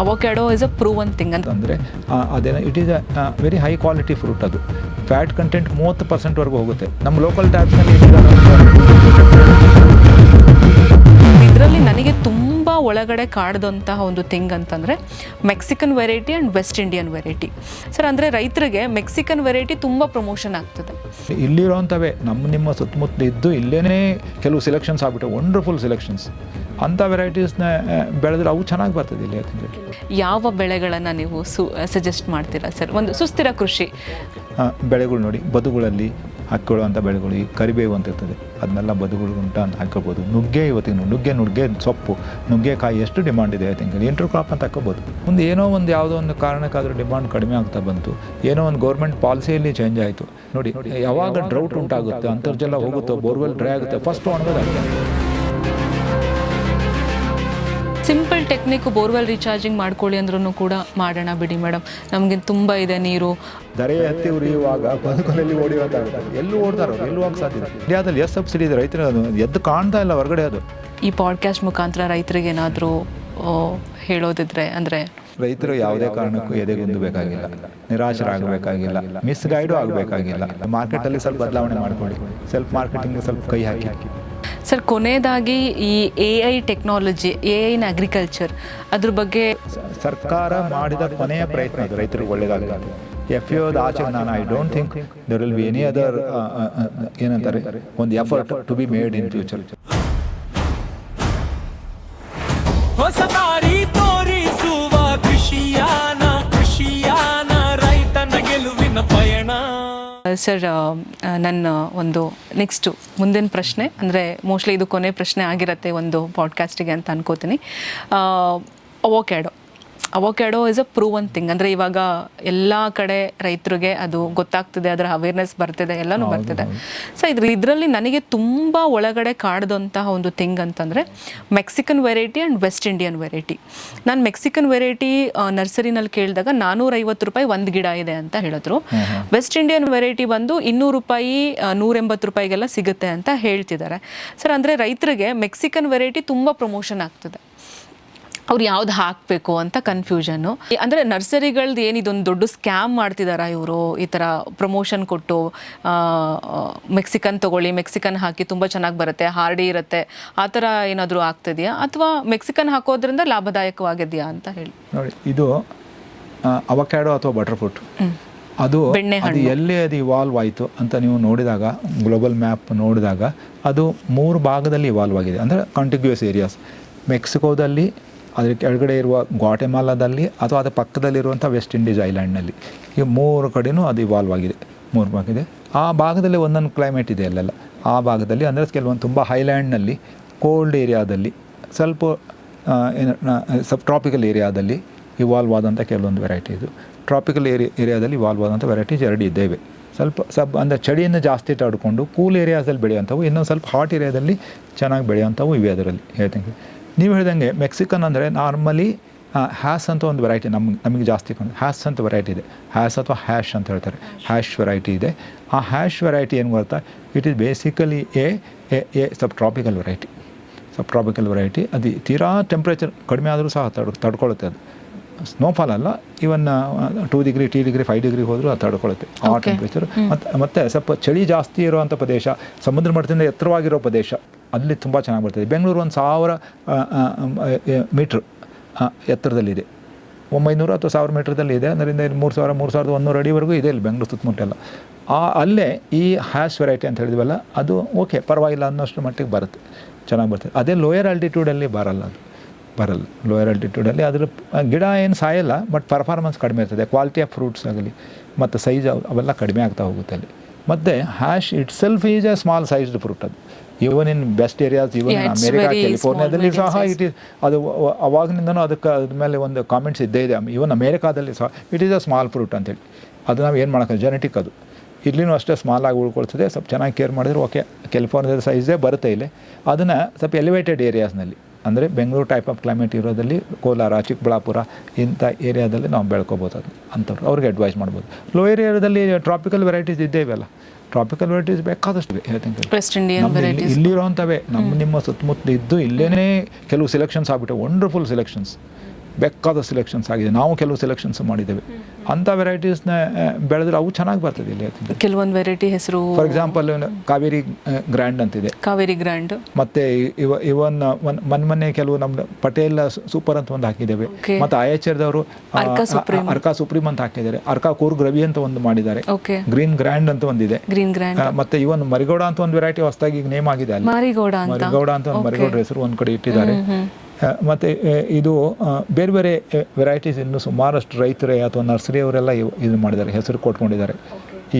ಅವೊಕ್ಯಾಡೋ is a proven thing ಅಂತಂದರೆ ಅದೇನೋ it is a very high quality fruit. ಅದು fat content 30% ಹೋಗುತ್ತೆ. ನಮ್ಮ ಲೋಕಲ್ ಟ್ಯಾಬ್ಸ್ನಲ್ಲಿ ಇದರಲ್ಲಿ ನನಗೆ ತುಂಬ ಒಳಗಡೆ ಕಾಡ್ದಂತಹ ಒಂದು ಥಿಂಗ್ ಅಂತಂದರೆ Mexican variety and West Indian variety. Sir ಅಂದರೆ ರೈತರಿಗೆ ಮೆಕ್ಸಿಕನ್ ವೆರೈಟಿ ತುಂಬ ಪ್ರಮೋಷನ್ ಆಗ್ತದೆ. ಇಲ್ಲಿರೋವಂಥವೇ ನಿಮ್ಮ ಸುತ್ತಮುತ್ತ ಇದ್ದು ಇಲ್ಲೇ ಕೆಲವು ಸೆಲೆಕ್ಷನ್ಸ್ ಆಗ್ಬಿಟ್ಟು ವಂಡರ್ಫುಲ್ ಸೆಲೆಕ್ಷನ್ಸ್. ಅಂಥ ವೆರೈಟೀಸ್ನ ಬೆಳೆದ್ರೆ ಅವು ಚೆನ್ನಾಗಿ ಬರ್ತದೆ ಇಲ್ಲಿ. ಯಾವ ಬೆಳೆಗಳನ್ನು ನೀವು ಸಜೆಸ್ಟ್ ಮಾಡ್ತೀರಾ ಸರ್? ಒಂದು ಸುಸ್ಥಿರ ಕೃಷಿ ಬೆಳೆಗಳು ನೋಡಿ, ಬದುಗಳಲ್ಲಿ ಹಾಕ್ಕೊಳ್ಳುವಂಥ ಬೆಳೆಗಳು, ಈ ಕರಿಬೇವು ಅಂತ ಇರ್ತದೆ, ಅದನ್ನೆಲ್ಲ ಬದುಗಳು ಅಂತ ಹಾಕ್ಕೊಳ್ಬೋದು. ನುಗ್ಗೆ ಇವತ್ತಿನ ನುಗ್ಗೆ ಸೊಪ್ಪು, ನುಗ್ಗೆಕಾಯಿ ಎಷ್ಟು ಡಿಮಾಂಡ್ ಇದೆ. ಐ ಥಿಂಕ್ ಇಂಟರ್ ಕ್ರಾಪ್ ಅಂತ ಹಾಕೋಬೋದು. ಮುಂದೆ ಏನೋ ಒಂದು ಯಾವುದೋ ಒಂದು ಕಾರಣಕ್ಕಾದರೂ ಡಿಮಾಂಡ್ ಕಡಿಮೆ ಆಗ್ತಾ ಬಂತು, ಏನೋ ಒಂದು ಗೌರ್ಮೆಂಟ್ ಪಾಲಿಸಿಯಲ್ಲಿ ಚೇಂಜ್ ಆಯಿತು. ನೋಡಿ ಯಾವಾಗ ಡ್ರೌಟ್ ಉಂಟಾಗುತ್ತೆ, ಅಂತರ್ಜಲ ಹೋಗುತ್ತೋ, ಬೋರ್ವೆಲ್ ಡ್ರೈ ಆಗುತ್ತೆ, ಫಸ್ಟ್ ಒಣಗೋದಾಗುತ್ತೆ. ಸಿಂಪಲ್ ಟೆಕ್ನಿಕ್ ಬೋರ್ವೆಲ್ ರೀಚಾರ್ಜಿಂಗ್ ಮಾಡ್ಕೊಳ್ಳಿ ಅಂದ್ರೂ ಕೂಡ ಮಾಡೋಣ ಬಿಡಿ ಮೇಡಮ್, ನಮಗೆ ತುಂಬ ಇದೆ ನೀರು. ದರೆ ಹತ್ತಿ ಉರಿಯುವಾಗ ಬದುಕಲ್ಲಿ ಓಡಿಯೋದಾಗುತ್ತೆ. ಎಲ್ಲೂ ಓಡ್ತಾರೋ, ಎಲ್ಲೂ ಹೋಗಿ ಸಾಧ್ಯ. ಇಂಡಿಯಾದಲ್ಲಿ ಎಷ್ಟು ಸಬ್ಸಿಡಿ ಇದೆ ರೈತರು, ಅದು ಎದ್ದು ಕಾಣ್ತಾ ಇಲ್ಲ ಹೊರಗಡೆ. ಅದು ಈ ಪಾಡ್ಕಾಸ್ಟ್ ಮುಖಾಂತರ ರೈತರಿಗೆ ಏನಾದರೂ ಹೇಳೋದಿದ್ರೆ ಅಂದರೆ, ರೈತರು ಯಾವುದೇ ಕಾರಣಕ್ಕೂ ಎದೆಗುಂದಬೇಕಾಗಿಲ್ಲ, ನಿರಾಶರಾಗಬೇಕಾಗಿಲ್ಲ, ಮಿಸ್ಗೈಡು ಆಗಬೇಕಾಗಿಲ್ಲ. ಮಾರ್ಕೆಟಲ್ಲಿ ಸ್ವಲ್ಪ ಬದಲಾವಣೆ ಮಾಡಿಕೊಳ್ಳಿ, ಸೆಲ್ಫ್ ಮಾರ್ಕೆಟಿಂಗ್ ಸ್ವಲ್ಪ ಕೈ ಹಾಕಿ. ಸರ್ ಕೊನೆಯದಾಗಿ ಈ AI technology, AI in agriculture, ಅದ್ರ ಬಗ್ಗೆ ಸರ್ಕಾರ ಮಾಡಿದ ಕೊನೆಯ ಪ್ರಯತ್ನ ಅದು ರೈತರಿಗೆ ಒಳ್ಳೆಯದಾಗಲಿ. FAOದ ಆಚೆ ನಾನು I don't think there will be any other ಏನಂತಾರೆ ಒಂದು effort to be made in future. Sir ನನ್ನ ಒಂದು ನೆಕ್ಸ್ಟು ಮುಂದಿನ ಪ್ರಶ್ನೆ ಅಂದರೆ ಮೋಸ್ಟ್ಲಿ ಇದು ಕೊನೆ ಪ್ರಶ್ನೆ ಆಗಿರುತ್ತೆ ಒಂದು ಪಾಡ್ಕಾಸ್ಟಿಗೆ ಅಂತ ಅನ್ಕೋತೀನಿ. ಅವೊಕ್ಯಾಡೋ ಇಸ್ ಅ ಪ್ರೂವನ್ ಥಿಂಗ್. ಅಂದರೆ ಇವಾಗ ಎಲ್ಲ ಕಡೆ ರೈತರಿಗೆ ಅದು ಗೊತ್ತಾಗ್ತಿದೆ, ಅದರ ಅವೇರ್ನೆಸ್ ಬರ್ತಿದೆ, ಎಲ್ಲನೂ ಬರ್ತಿದೆ. ಸೊ ಇದರಲ್ಲಿ ನನಗೆ ತುಂಬ ಒಳಗಡೆ ಕಾಡ್ದಂತಹ ಒಂದು ಥಿಂಗ್ ಅಂತಂದರೆ Mexican variety and West Indian variety. ನಾನು ಮೆಕ್ಸಿಕನ್ ವೆರೈಟಿ ನರ್ಸರಿನಲ್ಲಿ ಕೇಳಿದಾಗ $450 ಒಂದು ಗಿಡ ಇದೆ ಅಂತ ಹೇಳಿದ್ರು. ವೆಸ್ಟ್ ಇಂಡಿಯನ್ ವೆರೈಟಿ ಬಂದು $200, $180 ಸಿಗುತ್ತೆ ಅಂತ ಹೇಳ್ತಿದ್ದಾರೆ. ಸರ್ ಅಂದರೆ ರೈತರಿಗೆ ಮೆಕ್ಸಿಕನ್ ವೆರೈಟಿ ತುಂಬ ಪ್ರಮೋಷನ್ ಆಗ್ತದೆ, ಅವ್ರು ಯಾವ್ದು ಹಾಕಬೇಕು ಅಂತ ಕನ್ಫ್ಯೂಷನ್ನು. ಅಂದರೆ ನರ್ಸರಿಗಳ್ದು ಏನಿದೊಂದು ದೊಡ್ಡ ಸ್ಕ್ಯಾಮ್ ಮಾಡ್ತಿದ್ದಾರಾ ಇವರು, ಈ ಥರ ಪ್ರಮೋಷನ್ ಕೊಟ್ಟು ಮೆಕ್ಸಿಕನ್ ತೊಗೊಳ್ಳಿ, ಮೆಕ್ಸಿಕನ್ ಹಾಕಿ ತುಂಬ ಚೆನ್ನಾಗಿ ಬರುತ್ತೆ, ಹಾರ್ಡಿ ಇರುತ್ತೆ, ಆ ಥರ ಏನಾದರೂ ಆಗ್ತಿದೆಯಾ, ಅಥವಾ ಮೆಕ್ಸಿಕನ್ ಹಾಕೋದ್ರಿಂದ ಲಾಭದಾಯಕವಾಗಿದೆಯಾ ಅಂತ ಹೇಳಿ. ನೋಡಿ, ಇದು ಅವಕ್ಯಾಡೋ ಅಥವಾ ಬಟರ್ ಫ್ರೂಟ್, ಅದು ಎಲ್ಲಿ ಅದು ಇವಾಲ್ವ್ ಆಯಿತು ಅಂತ ನೀವು ನೋಡಿದಾಗ, ಗ್ಲೋಬಲ್ ಮ್ಯಾಪ್ ನೋಡಿದಾಗ ಅದು 3 ಭಾಗದಲ್ಲಿ ಇವಾಲ್ವ್ ಆಗಿದೆ. ಅಂದರೆ ಕಾಂಟಿಗ್ಯೂಸ್ ಏರಿಯಾಸ್. ಮೆಕ್ಸಿಕೋದಲ್ಲಿ, ಅದ್ರ ಕೆಳಗಡೆ ಇರುವ ಗ್ವಾಟೆಮಾಲಾದಲ್ಲಿ, ಅಥವಾ ಅದರ ಪಕ್ಕದಲ್ಲಿರುವಂಥ ವೆಸ್ಟ್ ಇಂಡೀಸ್ ಐಲ್ಯಾಂಡ್ನಲ್ಲಿ, ಈ 3 ಕಡೆಯೂ ಅದು ಇವಾಲ್ವ್ ಆಗಿದೆ. 3 ಭಾಗಿದೆ. ಆ ಭಾಗದಲ್ಲಿ ಒಂದೊಂದು ಕ್ಲೈಮೇಟ್ ಇದೆ ಅಲ್ಲೆಲ್ಲ. ಆ ಭಾಗದಲ್ಲಿ ಅಂದರೆ ಕೆಲವೊಂದು ತುಂಬ ಹೈಲ್ಯಾಂಡ್ನಲ್ಲಿ, ಕೋಲ್ಡ್ ಏರಿಯಾದಲ್ಲಿ, ಸ್ವಲ್ಪ ಸಬ್ ಟ್ರಾಪಿಕಲ್ ಏರಿಯಾದಲ್ಲಿ ಇವಾಲ್ವ್ ಆದಂಥ ಕೆಲವೊಂದು ವೆರೈಟಿ ಇದು. ಟ್ರಾಪಿಕಲ್ ಏರಿಯಾದಲ್ಲಿ ಇವಾಲ್ವ್ ಆದಂಥ ವೆರೈಟೀಸ್ 2 ಇದ್ದೇವೆ. ಸ್ವಲ್ಪ ಅಂದರೆ ಚಳಿಯನ್ನು ಜಾಸ್ತಿ ತಡ್ಕೊಂಡು ಕೂಲ್ ಏರಿಯಾಸಲ್ಲಿ ಬೆಳೆಯುವಂಥವು, ಇನ್ನೊಂದು ಸ್ವಲ್ಪ ಹಾಟ್ ಏರಿಯಾದಲ್ಲಿ ಚೆನ್ನಾಗಿ ಬೆಳೆಯುವಂಥವು ಇವೆ. ಅದರಲ್ಲಿ ಹೇಳ್ತೀನಿ, ನೀವು ಹೇಳಿದಂಗೆ ಮೆಕ್ಸಿಕನ್ ಅಂದರೆ ನಾರ್ಮಲಿ ಹ್ಯಾಸ್ ಅಂತ ಒಂದು ವೆರೈಟಿ ನಮಗೆ ಜಾಸ್ತಿ ಕಾಣುತ್ತೆ. ಹ್ಯಾಸ್ ಅಂತ ವೆರೈಟಿ ಇದೆ, ಹ್ಯಾಸ್ ಅಥವಾ ಹ್ಯಾಶ್ ಅಂತ ಹೇಳ್ತಾರೆ, ಹ್ಯಾಶ್ ವೆರೈಟಿ ಇದೆ. ಆ ಹ್ಯಾಶ್ ವೆರೈಟಿ ಏನು ಗೊತ್ತಾ, it is basically A sub tropical variety. ಅದು ತೀರಾ ಟೆಂಪ್ರೇಚರ್ ಕಡಿಮೆ ಆದರೂ ಸಹ ತಡ್ಕೊಳ್ಳುತ್ತೆ. ಅದು ಸ್ನೋಫಾಲ್ ಅಲ್ಲ, ಇವನ್ 2 ಡಿಗ್ರಿ 3 ಡಿಗ್ರಿ 5 ಡಿಗ್ರಿ ಹೋದರೂ ಅದು ತಡ್ಕೊಳ್ಳುತ್ತೆ ಆ ಟೆಂಪ್ರೇಚರ್. ಮತ್ತು ಸ್ವಲ್ಪ ಚಳಿ ಜಾಸ್ತಿ ಇರುವಂಥ ಪ್ರದೇಶ, ಸಮುದ್ರ ಮಟ್ಟದಿಂದ ಎತ್ತರವಾಗಿರೋ ಪ್ರದೇಶ, ಅಲ್ಲಿ ತುಂಬ ಚೆನ್ನಾಗಿ ಬರ್ತದೆ. ಬೆಂಗಳೂರು 1000 ಮೀಟ್ರ್ ಎತ್ತರದಲ್ಲಿದೆ, 900 ಅಥವಾ 1000 ಮೀಟ್ರದಲ್ಲಿ ಇದೆ. ಅದರಿಂದ 3100 ಅಡಿವರೆಗೂ ಇದೆ ಇಲ್ಲಿ ಬೆಂಗಳೂರು ಸುತ್ತಮುಟ್ಟೆಲ್ಲ. ಅಲ್ಲೇ ಈ ಹ್ಯಾಶ್ ವೆರೈಟಿ ಅಂತ ಹೇಳಿದ್ವಲ್ಲ, ಅದು ಓಕೆ ಪರವಾಗಿಲ್ಲ ಅನ್ನೋಷ್ಟು ಮಟ್ಟಿಗೆ ಬರುತ್ತೆ, ಚೆನ್ನಾಗಿ ಬರ್ತದೆ. ಅದೇ ಲೋಯರ್ ಆಲ್ಟಿಟ್ಯೂಡಲ್ಲಿ ಬರಲ್ಲ. ಲೋಯರ್ ಆಲ್ಟಿಟ್ಯೂಡಲ್ಲಿ ಅದ್ರ ಗಿಡ ಏನು ಸಾಯಲ್ಲ, ಬಟ್ ಪರ್ಫಾರ್ಮೆನ್ಸ್ ಕಡಿಮೆ ಇರ್ತದೆ. ಕ್ವಾಲಿಟಿ ಆಫ್ ಫ್ರೂಟ್ಸ್ ಆಗಲಿ ಮತ್ತು ಸೈಜ್ ಅವೆಲ್ಲ ಕಡಿಮೆ ಆಗ್ತಾ ಹೋಗುತ್ತೆ ಅಲ್ಲಿ. ಮತ್ತು hash itself is a small sized fruit. ಅದು even in best areas, even in America, ಕ್ಯಾಲಿಫೋರ್ನಿಯಾದಲ್ಲಿ ಸಹ ಅದು ಅವಾಗಿನಿಂದನೂ ಅದಕ್ಕೆ ಅದ್ರ ಮೇಲೆ ಒಂದು ಕಾಮೆಂಟ್ಸ್ ಇದ್ದೇ ಇದೆ. ಈವನ್ ಅಮೇರಿಕಾದಲ್ಲಿ ಸಹ it is a small fruit ಅಂತೇಳಿ. ಅದು ನಾವು ಏನು ಮಾಡೋಕ್ಕೆ, ಜೆನೆಟಿಕ್ ಅದು. ಇಲ್ಲಿನೂ ಅಷ್ಟೇ ಸ್ಮಾಲ್ ಆಗಿ ಉಳ್ಕೊಳ್ತದೆ, ಸ್ವಲ್ಪ ಚೆನ್ನಾಗಿ ಕೇರ್ ಮಾಡಿದ್ರೆ ಓಕೆ. ಕ್ಯಾಲಿಫೋರ್ನಿಯಾದ ಸೈಜೇ ಬರುತ್ತೆ ಇಲ್ಲಿ. ಅದನ್ನು ಸ್ವಲ್ಪ ಎಲಿವೇಟೆಡ್ ಏರಿಯಾಸ್ನಲ್ಲಿ ಅಂದರೆ ಬೆಂಗಳೂರು ಟೈಪ್ ಆಫ್ ಕ್ಲೈಮೇಟ್ ಇರೋದಲ್ಲಿ ಕೋಲಾರ, ಚಿಕ್ಕಬಳ್ಳಾಪುರ ಇಂಥ ಏರಿಯಾದಲ್ಲಿ ನಾವು ಬೆಳ್ಕೊಬೋದು ಅದು ಅಂಥವ್ರು ಅವ್ರಿಗೆ ಅಡ್ವೈಸ್ ಮಾಡ್ಬೋದು. ಲೋಯರ್ ಏರಿಯಾದಲ್ಲಿ ಟ್ರಾಪಿಕಲ್ ವೆರೈಟೀಸ್ ಇದ್ದೇವಲ್ಲ, ಟ್ರಾಪಿಕಲ್ ವೆರೈಟೀಸ್ ಬೇಕಾದಷ್ಟು ಹೇಳ್ತೀನಿ. ವೆಸ್ಟ್ ಇಂಡಿಯನ್ ವೆರೈಟೀಸ್ ಇಲ್ಲಿರೋಂಥವೇ ನಿಮ್ಮ ಸುತ್ತಮುತ್ತ ಇದ್ದು ಇಲ್ಲೇ ಕೆಲವು ಸೆಲೆಕ್ಷನ್ಸ್ ಆಗಿಬಿಟ್ಟು ವಂಡರ್ಫುಲ್ ಸೆಲೆಕ್ಷನ್ಸ್, ಬೇಕಾದ ಸೆಲೆಕ್ಷನ್ಸ್ ಆಗಿದೆ. ನಾವು ಕೆಲವು ಸೆಲೆಕ್ಷನ್ಸ್ ಮಾಡಿದ್ದೇವೆ. ಅಂಥ ವೆರೈಟೀಸ್ನ ಬೆಳೆದ್ರೆ ಅವು ಚೆನ್ನಾಗಿ ಬರ್ತದೆ ಇಲ್ಲಿ. ಕೆಲವೊಂದು ವೆರೈಟಿ ಹೆಸರು ಫಾರ್ ಎಕ್ಸಾಂಪಲ್ ಕಾವೇರಿ ಗ್ರ್ಯಾಂಡ್ ಅಂತಿದೆ, ಕಾವೇರಿ ಗ್ರ್ಯಾಂಡ್. ಮತ್ತೆ ಇವನ್ ಮೊನ್ನೆ ಕೆಲವು ನಮ್ಮ ಪಟೇಲ್ ಸೂಪರ್ ಅಂತ ಒಂದು ಹಾಕಿದ್ದೇವೆ. ಮತ್ತೆ ಆಯಚರ್ದವರು ಅರ್ಕಾ ಸುಪ್ರೀಂ ಅಂತ ಹಾಕಿದ್ದಾರೆ. ಅರ್ಕಾ ಕೂರ್ಗ್ ರವಿ ಅಂತ ಒಂದು ಮಾಡಿದ್ದಾರೆ. ಗ್ರೀನ್ ಗ್ರ್ಯಾಂಡ್ ಅಂತ ಒಂದಿದೆ. Green grand. ಮತ್ತೆ ಇವನ್ ಮರಿಗೌಡ ಅಂತ ಒಂದು ವೆರೈಟಿ ಹೊಸದಾಗಿ ಈಗ ನೇಮ್ ಆಗಿದೆ ಅಲ್ಲಿ, ಮರಿಗೌಡ ಅಂತ ಒಂದು ಮರಿಗೌಡ ಹೆಸರು ಒಂದ್ ಕಡೆ ಇಟ್ಟಿದ್ದಾರೆ. ಮತ್ತು ಇದು ಬೇರೆ ಬೇರೆ ವೆರೈಟೀಸ್ ಇನ್ನು ಸುಮಾರಷ್ಟು ರೈತರೇ ಅಥವಾ ನರ್ಸರಿಯವರೆಲ್ಲ ಇದು ಮಾಡಿದ್ದಾರೆ, ಹೆಸರು ಕೊಟ್ಕೊಂಡಿದ್ದಾರೆ.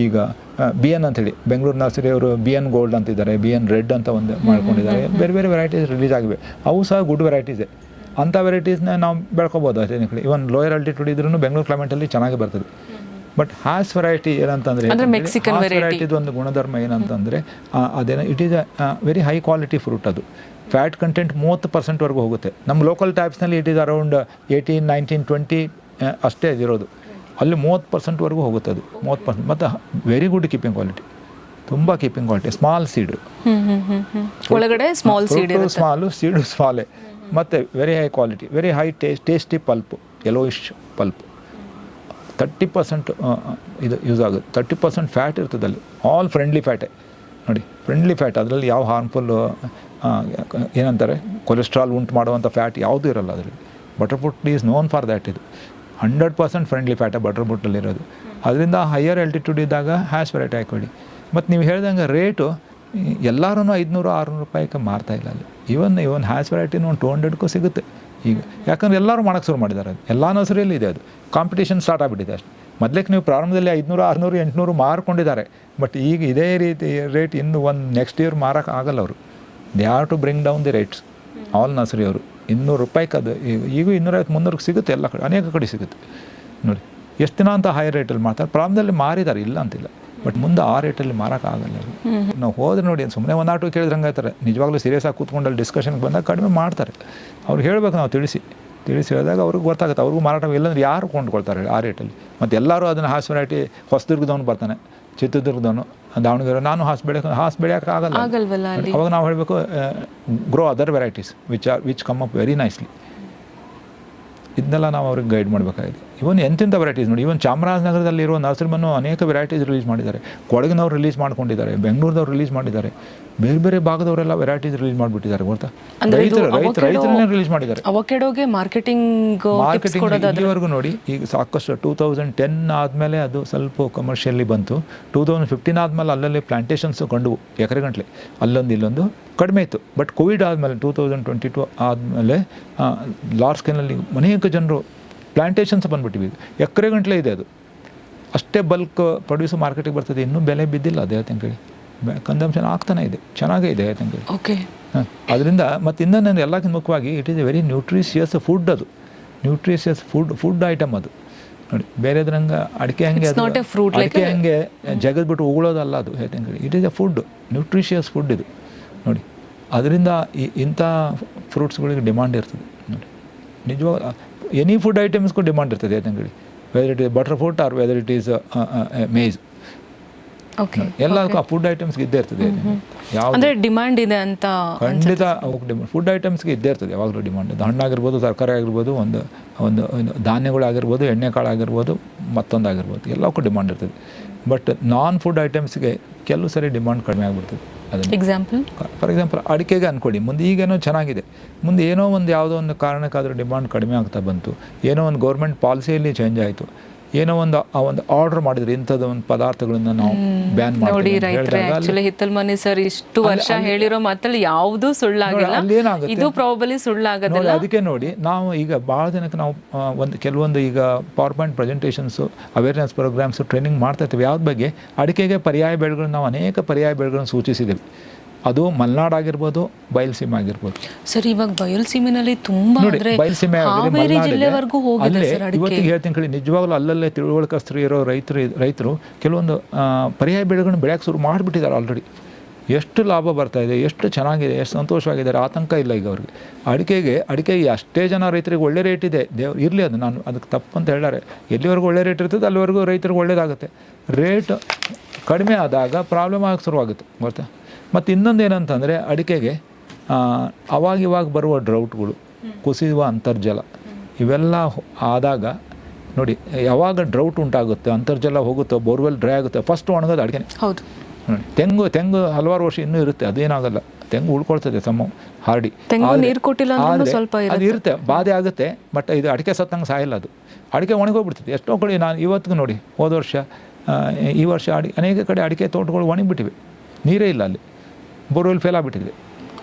ಈಗ ಬಿ ಎನ್ ಅಂತೇಳಿ ಬೆಂಗಳೂರು ನರ್ಸರಿಯವರು ಬಿ ಎನ್ ಗೋಲ್ಡ್ ಅಂತಿದ್ದಾರೆ, ಬಿ ಎನ್ ರೆಡ್ ಅಂತ ಒಂದು ಮಾಡ್ಕೊಂಡಿದ್ದಾರೆ. ಬೇರೆ ಬೇರೆ ವೆರೈಟೀಸ್ ರಿಲೀಸ್ ಆಗಿವೆ, ಅವು ಸಹ ಗುಡ್ ವೆರೈಟೀಸೇ. ಅಂಥ ವೆರೈಟೀಸ್ನ ನಾವು ಬೆಳ್ಕೊಬೋದು ಅಷ್ಟೇ. ಇವನ್ ಲೋಯರ್ ಆಲ್ಟಿಟ್ಯೂಡ್ ಇದ್ರೂ ಬೆಂಗಳೂರು ಕ್ಲೈಮೇಟಲ್ಲಿ ಚೆನ್ನಾಗಿ ಬರ್ತದೆ. ಬಟ್ ಹಾಸ್ ವೆರೈಟಿ ಏನಂತಂದರೆ, ಹಾಸ್ ವೆರೈಟಿದು ಒಂದು ಗುಣಧರ್ಮ ಏನಂತಂದರೆ ಅದೇನೋ it is a very high quality fruit. ಅದು ಫ್ಯಾಟ್ ಕಂಟೆಂಟ್ 30% ಹೋಗುತ್ತೆ. ನಮ್ಮ ಲೋಕಲ್ ಟೈಪ್ಸ್ನಲ್ಲಿ ಇಟ್ ಈಸ್ ಅರೌಂಡ್ 18, 19, 20 ಅಷ್ಟೇ ಇರೋದು. ಅಲ್ಲಿ 30% ಹೋಗುತ್ತೆ ಅದು, 30%. ಮತ್ತು ವೆರಿ ಗುಡ್ ಕೀಪಿಂಗ್ ಕ್ವಾಲಿಟಿ, ತುಂಬ ಕೀಪಿಂಗ್ ಕ್ವಾಲಿಟಿ. ಸ್ಮಾಲ್ ಸೀಡು, ಒಳಗಡೆ ಸ್ಮಾಲ್ ಸೀಡ್, ಸ್ಮಾಲು ಸೀಡು ಸ್ಮಾಲೇ. ಮತ್ತು very high quality, very high tasty pulp, yellowish pulp. 30% ಇದು ಯೂಸ್ ಆಗುತ್ತೆ. 30% ಫ್ಯಾಟ್ ಇರ್ತದೆ ಅಲ್ಲಿ. ಆಲ್ ಫ್ರೆಂಡ್ಲಿ ಫ್ಯಾಟೇ ನೋಡಿ, ಫ್ರೆಂಡ್ಲಿ ಫ್ಯಾಟ್. ಅದರಲ್ಲಿ ಯಾವ ಹಾರ್ಮ್ಫುಲ್ ಏನಂತಾರೆ ಕೊಲೆಸ್ಟ್ರಾಲ್ ಉಂಟು ಮಾಡುವಂಥ ಫ್ಯಾಟ್ ಯಾವುದೂ ಇರಲ್ಲ ಅದರಲ್ಲಿ. Butter fruit is known for that. ಇದು 100% ಫ್ರೆಂಡ್ಲಿ ಫ್ಯಾಟೇ ಬಟರ್ ಫ್ರೂಟಲ್ಲಿರೋದು. ಅದರಿಂದ ಹೈಯರ್ ಆಲ್ಟಿಟ್ಯೂಡ್ ಇದ್ದಾಗ ಹ್ಯಾಶ್ ವೆರೈಟಿ ಹಾಕೊಳ್ಳಿ. ಮತ್ತು ನೀವು ಹೇಳ್ದಂಗೆ ರೇಟು ಎಲ್ಲರೂ 500-600 ರೂಪಾಯಿಗೆ ಮಾರ್ತಾಯಿಲ್ಲ ಅಲ್ಲಿ. ಇವನ್ ಹ್ಯಾಶ್ ವೆರೈಟಿನೂ ಒಂದು 200ಕ್ಕೂ ಸಿಗುತ್ತೆ ಈಗ. ಯಾಕಂದರೆ ಎಲ್ಲರೂ ಮಾಡೋಕ್ಕೆ ಶುರು ಮಾಡಿದ್ದಾರೆ. ಅದು ಎಲ್ಲ ನರ್ಸರಿಯಲ್ಲಿ ಇದೆ. ಅದು ಕಾಂಪಿಟೇಷನ್ ಸ್ಟಾರ್ಟ್ ಆಗಿಬಿಟ್ಟಿದೆ ಅಷ್ಟೇ. ಮೊದಲಕ್ಕೆ ನೀವು ಪ್ರಾರಂಭದಲ್ಲಿ 500, 600, 800 ಮಾರ್ಕೊಂಡಿದ್ದಾರೆ. ಬಟ್ ಈಗ ಇದೇ ರೀತಿ ರೇಟ್ ಇನ್ನು ಒಂದು ನೆಕ್ಸ್ಟ್ ಇಯರ್ ಮಾರೋಕ್ಕೆ ಆಗಲ್ಲ ಅವರು. They have to bring down the rates. All ನರ್ಸರಿಯವರು 200 ರೂಪಾಯಿಗೆ ಅದು ಈಗ 250-300 ಸಿಗುತ್ತೆ. ಎಲ್ಲ ಕಡೆ ಅನೇಕ ಕಡೆ ಸಿಗುತ್ತೆ ನೋಡಿ. ಎಷ್ಟು ದಿನ ಅಂತ ಹೈ ರೇಟಲ್ಲಿ ಮಾರ್ತಾರೆ. ಪ್ರಾರಂಭದಲ್ಲಿ ಮಾರಿದ್ದಾರೆ, ಇಲ್ಲ ಅಂತಿಲ್ಲ. ಬಟ್ ಮುಂದೆ ಆ ರೇಟಲ್ಲಿ ಮಾರೋಕ್ಕಾಗಲ್ಲ. ನಾವು ಹೋದ್ರೆ ನೋಡಿ ಸುಮ್ಮನೆ ಒಂದಾಟು ಕೇಳಿದ್ರಂಗೆ ಆಯ್ತಾರೆ. ನಿಜವಾಗ್ಲೂ ಸೀರಿಯಸ್ ಆಗಿ ಕೂತ್ಕೊಂಡಲ್ಲಿ ಡಿಸ್ಕಷನ್ಗೆ ಬಂದಾಗ ಕಡಿಮೆ ಮಾಡ್ತಾರೆ. ಅವ್ರು ಹೇಳಬೇಕು, ನಾವು ತಿಳಿಸಿ ಹೇಳಿದಾಗ ಅವ್ರಿಗೆ ಗೊತ್ತಾಗುತ್ತೆ. ಅವ್ರಿಗೂ ಮಾರಾಟ ಇಲ್ಲಾಂದ್ರೆ ಯಾರು ಕೊಂಡ್ಕೊಳ್ತಾರೆ ಆ ರೇಟಲ್ಲಿ. ಮತ್ತು ಎಲ್ಲರೂ ಅದನ್ನು ಹಾಸ್ ವೆರೈಟಿ, ಹೊಸದುರ್ಗದವನು ಬರ್ತಾನೆ, ಚಿತ್ರದುರ್ಗದವನು, ದಾವಣಗೆರೆ, ನಾನು ಹಾಸ್ ಬೆಳೆಯೋಕೆ ಆಗಲ್ಲ. ಅವಾಗ ನಾವು ಹೇಳಬೇಕು grow other varieties which come up very nicely. ಇದನ್ನೆಲ್ಲ ನಾವು ಅವ್ರಿಗೆ ಗೈಡ್ ಮಾಡಬೇಕಾಗಿದೆ. ಇವನ್ ಎಂತೆಂಥ ವೆರೈಟೀಸ್ ನೋಡಿ. ಇವನ್ ಚಾಮರಾಜನಗರದಲ್ಲಿರುವ ನರ್ಸರಿಮನ್ನು ಅನೇಕ ವೆರೈಟೀಸ್ ರಿಲೀಸ್ ಮಾಡಿದ್ದಾರೆ. ಕೊಡಗಿನವ್ರು ರಿಲೀಸ್ ಮಾಡ್ಕೊಂಡಿದ್ದಾರೆ, ಬೆಂಗಳೂರದವ್ರು ರಿಲೀಸ್ ಮಾಡಿದ್ದಾರೆ, ಬೇರೆ ಬೇರೆ ಭಾಗದವರೆಲ್ಲ ವೆರೈಟೀಸ್ ರಿಲೀಸ್ ಮಾಡಿಬಿಟ್ಟಿದ್ದಾರೆ. ಗೊತ್ತಾ, ರೈತರನ್ನೇ ರಿಲೀಸ್ ಮಾಡಿದ್ದಾರೆ. ಅವಕಾಡೋಗೆ ಮಾರ್ಕೆಟಿಂಗ್ ಇಲ್ಲಿವರೆಗೂ ನೋಡಿ. ಈಗ ಸಾಕಷ್ಟು 2010 ಆದಮೇಲೆ ಅದು ಸ್ವಲ್ಪ ಕಮರ್ಷಿಯಲಿ ಬಂತು. 2015 ಆದಮೇಲೆ ಅಲ್ಲಲ್ಲಿ ಪ್ಲಾಂಟೇಶನ್ಸ್ ಕಂಡುವು ಎಕರೆಗಂಟ್ಲೆ, ಅಲ್ಲೊಂದು ಇಲ್ಲೊಂದು. ಕಡಿಮೆ ಇತ್ತು. ಬಟ್ ಕೋವಿಡ್ ಆದಮೇಲೆ 2022 ಆದಮೇಲೆ ಲಾರ್ಜ್ ಸ್ಕೇಲಲ್ಲಿ ಅನೇಕ ಜನರು ಪ್ಲಾಂಟೇಶನ್ಸ್ ಬಂದುಬಿಟ್ಟಿವಿ. ಎಕರೆಗಂಟ್ಲೆ ಇದೆ ಅದು. ಅಷ್ಟೇ ಬಲ್ಕ್ ಪ್ರೊಡ್ಯೂಸ್ ಮಾರ್ಕೆಟಿಗೆ ಬರ್ತದೆ. ಇನ್ನೂ ಬೆಲೆ ಬಿದ್ದಿಲ್ಲ. ಅದೇ ತಿಂಗಳು ಕನ್ಸಂಪ್ಷನ್ ಆಗ್ತಾನೆ ಇದೆ, ಚೆನ್ನಾಗೇ ಇದೆ ತಿಂಗಳು. ಓಕೆ. ಅದರಿಂದ ಮತ್ತು ಇನ್ನೊಂದು ಎಲ್ಲಕ್ಕಿಂತ ಮುಖ್ಯವಾಗಿ it is A very nutritious food. ಅದು ನ್ಯೂಟ್ರಿಷಿಯಸ್ ಫುಡ್ ಐಟಮ್ ಅದು ನೋಡಿ. ಬೇರೆದ್ರಂಗೆ ಅಡಿಕೆ ಹಂಗೆ ಅಡಿಕೆ ಹಂಗೆ ಜಗದ್ಬಿಟ್ಟು ಉಗುಳೋದಲ್ಲ ಅದು. ಹೇಳ್ತೀನಿ, it is a food, nutritious food ಇದು ನೋಡಿ. ಅದರಿಂದ ಇಂಥ ಫ್ರೂಟ್ಸ್ಗಳಿಗೆ ಡಿಮಾಂಡ್ ಇರ್ತದೆ ನೋಡಿ. ನಿಜವಾಗ ಎನಿ ಫುಡ್ ಐಟಮ್ಸ್ಗೂ ಡಿಮಾಂಡ್ ಇರ್ತದೆ ಹೇಳ್ತೀನಿ. Whether it is butter fruit or whether it is maize, ಎಲ್ಲದಕ್ಕೂ ಆ ಫುಡ್ ಐಟಮ್ಸ್ಗೆ ಇದ್ದೇ ಇರ್ತದೆ. ಯಾವುದು ಡಿಮಾಂಡ್ ಇದೆ ಅಂತ ಖಂಡಿತ ಫುಡ್ ಐಟಮ್ಸ್ಗೆ ಇದ್ದೇ ಇರ್ತದೆ ಯಾವಾಗಲೂ ಡಿಮಾಂಡ್. ಹಣ್ಣಾಗಿರ್ಬೋದು, ತರಕಾರಿ ಆಗಿರ್ಬೋದು, ಒಂದು ಧಾನ್ಯಗಳಾಗಿರ್ಬೋದು, ಎಣ್ಣೆಕಾಳಾಗಿರ್ಬೋದು, ಮತ್ತೊಂದಾಗಿರ್ಬೋದು, ಎಲ್ಲಕ್ಕೂ ಡಿಮಾಂಡ್ ಇರ್ತದೆ. ಬಟ್ ನಾನ್ ಫುಡ್ ಐಟಮ್ಸ್ಗೆ ಕೆಲವು ಸರಿ ಡಿಮಾಂಡ್ ಕಡಿಮೆ ಆಗಿಬಿಡ್ತದೆ. ಎಕ್ಸಾಂಪಲ್ ಫಾರ್ ಎಕ್ಸಾಂಪಲ್ ಅಡಿಕೆಗೆ ಅಂದ್ಕೊಳ್ಳಿ, ಮುಂದೆ ಈಗೇನೋ ಚೆನ್ನಾಗಿದೆ, ಮುಂದೆ ಏನೋ ಒಂದು ಯಾವುದೋ ಒಂದು ಕಾರಣಕ್ಕಾದರೂ ಡಿಮಾಂಡ್ ಕಡಿಮೆ ಆಗ್ತಾ ಬಂತು. ಏನೋ ಒಂದು ಗೌರ್ಮೆಂಟ್ ಪಾಲಿಸಿಯಲ್ಲಿ ಚೇಂಜ್ ಆಯಿತು. ಏನೋ ಒಂದು ಆರ್ಡರ್ ಮಾಡಿದ್ರೆ ಇಂಥದ್ದು ಒಂದು ಪದಾರ್ಥಗಳನ್ನ ನಾವು ಬ್ಯಾನ್ ಮಾಡಿ. ಹಿತ್ತಲ್ಮನಿ ಸರ್ ಇಷ್ಟು ವರ್ಷ ಹೇಳಿರೋ ಮಾತಲ್ಲಿ ಯಾವುದೂ ಸುಳ್ಳಾಗಿಲ್ಲ. ಇದು ಪ್ರಾಬಲಿ ಸುಳ್ಳಾಗೋದಿಲ್ಲ. ಅದಕ್ಕೆ ನೋಡಿ, ನಾವು ಈಗ ಭಾಳ ಜನಕ್ಕೆ ನಾವು ಕೆಲವೊಂದು ಈಗ power point presentations, awareness programmes, training ಮಾಡ್ತಾ ಇರ್ತೀವಿ. ಯಾವ್ದು ಬಗ್ಗೆ ಅಡಿಕೆಗೆ ಪರ್ಯಾಯ ಬೆಳೆಗಳನ್ನ ನಾವು ಅನೇಕ ಪರ್ಯಾಯ ಬೆಳೆಗಳನ್ನು ಸೂಚಿಸಿದ್ದೀವಿ. ಅದು ಮಲೆನಾಡಾಗಿರ್ಬೋದು, ಬಯಲುಸೀಮೆ ಆಗಿರ್ಬೋದು. ಸರ್ ಇವಾಗ ಬಯಲುಸೀಮೆನಲ್ಲಿ ತುಂಬಾ ಬಯಲುಸೀಮೆ ಇವತ್ತಿಗೆ ಹೇಳ್ತೀನಿ ಕಡೆ ನಿಜವಾಗ್ಲೂ ಅಲ್ಲಲ್ಲೇ ತಿಳುವಳಿಕಸ್ತರು ಇರೋ ರೈತರು ಕೆಲವೊಂದು ಪರ್ಯಾಯ ಬೆಳೆಗಳನ್ನ ಬೆಳೆಯೋಕೆ ಶುರು ಮಾಡಿಬಿಟ್ಟಿದ್ದಾರೆ ಆಲ್ರೆಡಿ. ಎಷ್ಟು ಲಾಭ ಬರ್ತಾ ಇದೆ, ಎಷ್ಟು ಚೆನ್ನಾಗಿದೆ, ಎಷ್ಟು ಸಂತೋಷವಾಗಿದ್ದಾರೆ, ಆತಂಕ ಇಲ್ಲ ಈಗ ಅವ್ರಿಗೆ. ಅಡಿಕೆಗೆ ಅಷ್ಟೇ ಜನ ರೈತರಿಗೆ ಒಳ್ಳೆ ರೇಟ್ ಇದೆ, ಇರಲಿ, ಅದು ನಾನು ಅದಕ್ಕೆ ತಪ್ಪಂತ ಹೇಳಾರೆ. ಎಲ್ಲಿವರೆಗೂ ಒಳ್ಳೆ ರೇಟ್ ಇರ್ತದೆ ಅಲ್ಲಿವರೆಗೂ ರೈತರಿಗೆ ಒಳ್ಳೇದಾಗುತ್ತೆ. ರೇಟ್ ಕಡಿಮೆ ಆದಾಗ ಪ್ರಾಬ್ಲಮ್ ಆಗಿ ಶುರುವಾಗುತ್ತೆ ಗೊತ್ತಾ. ಮತ್ತು ಇನ್ನೊಂದು ಏನಂತಂದರೆ ಅಡಿಕೆಗೆ ಅವಾಗಿವಾಗ ಬರುವ ಡ್ರೌಟ್ಗಳು, ಕುಸಿಯುವ ಅಂತರ್ಜಲ, ಇವೆಲ್ಲ ಆದಾಗ ನೋಡಿ, ಯಾವಾಗ ಡ್ರೌಟ್ ಉಂಟಾಗುತ್ತೆ, ಅಂತರ್ಜಲ ಹೋಗುತ್ತೋ, ಬೋರ್ವೆಲ್ ಡ್ರೈ ಆಗುತ್ತೆ, ಫಸ್ಟ್ ಒಣಗೋದು ಅಡಿಕೆನೆ. ಹೌದು. ನೋಡಿ, ತೆಂಗು ಹಲವಾರು ವರ್ಷ ಇನ್ನೂ ಇರುತ್ತೆ, ಅದೇನಾಗಲ್ಲ, ತೆಂಗು ಉಳ್ಕೊಳ್ತದೆ ಹಾರ್ಡಿ. ನೀರು ಕೊಟ್ಟಿಲ್ಲ ಸ್ವಲ್ಪ ಅದು ಇರುತ್ತೆ, ಬಾಧೆ ಆಗುತ್ತೆ. ಬಟ್ ಇದು ಅಡಿಕೆ ಸತ್ತಂಗೆ ಸಾಯಿಲ್ಲ, ಅದು ಅಡಿಕೆ ಒಣಗೋಗ್ಬಿಡ್ತದೆ. ಎಷ್ಟೋ ಕಡೆ ನಾನು ಇವತ್ತಿಗೂ ನೋಡಿ, ಹೋದ ವರ್ಷ ಈ ವರ್ಷ ಅನೇಕ ಕಡೆ ಅಡಿಕೆ ತೋಟಗಳು ಒಣಗಿಬಿಟ್ಟಿವೆ, ನೀರೇ ಇಲ್ಲ, ಅಲ್ಲಿ ಬೋರ್ವೆಲ್ ಫೇಲ್ ಆಗಿಬಿಟ್ಟಿದೆ.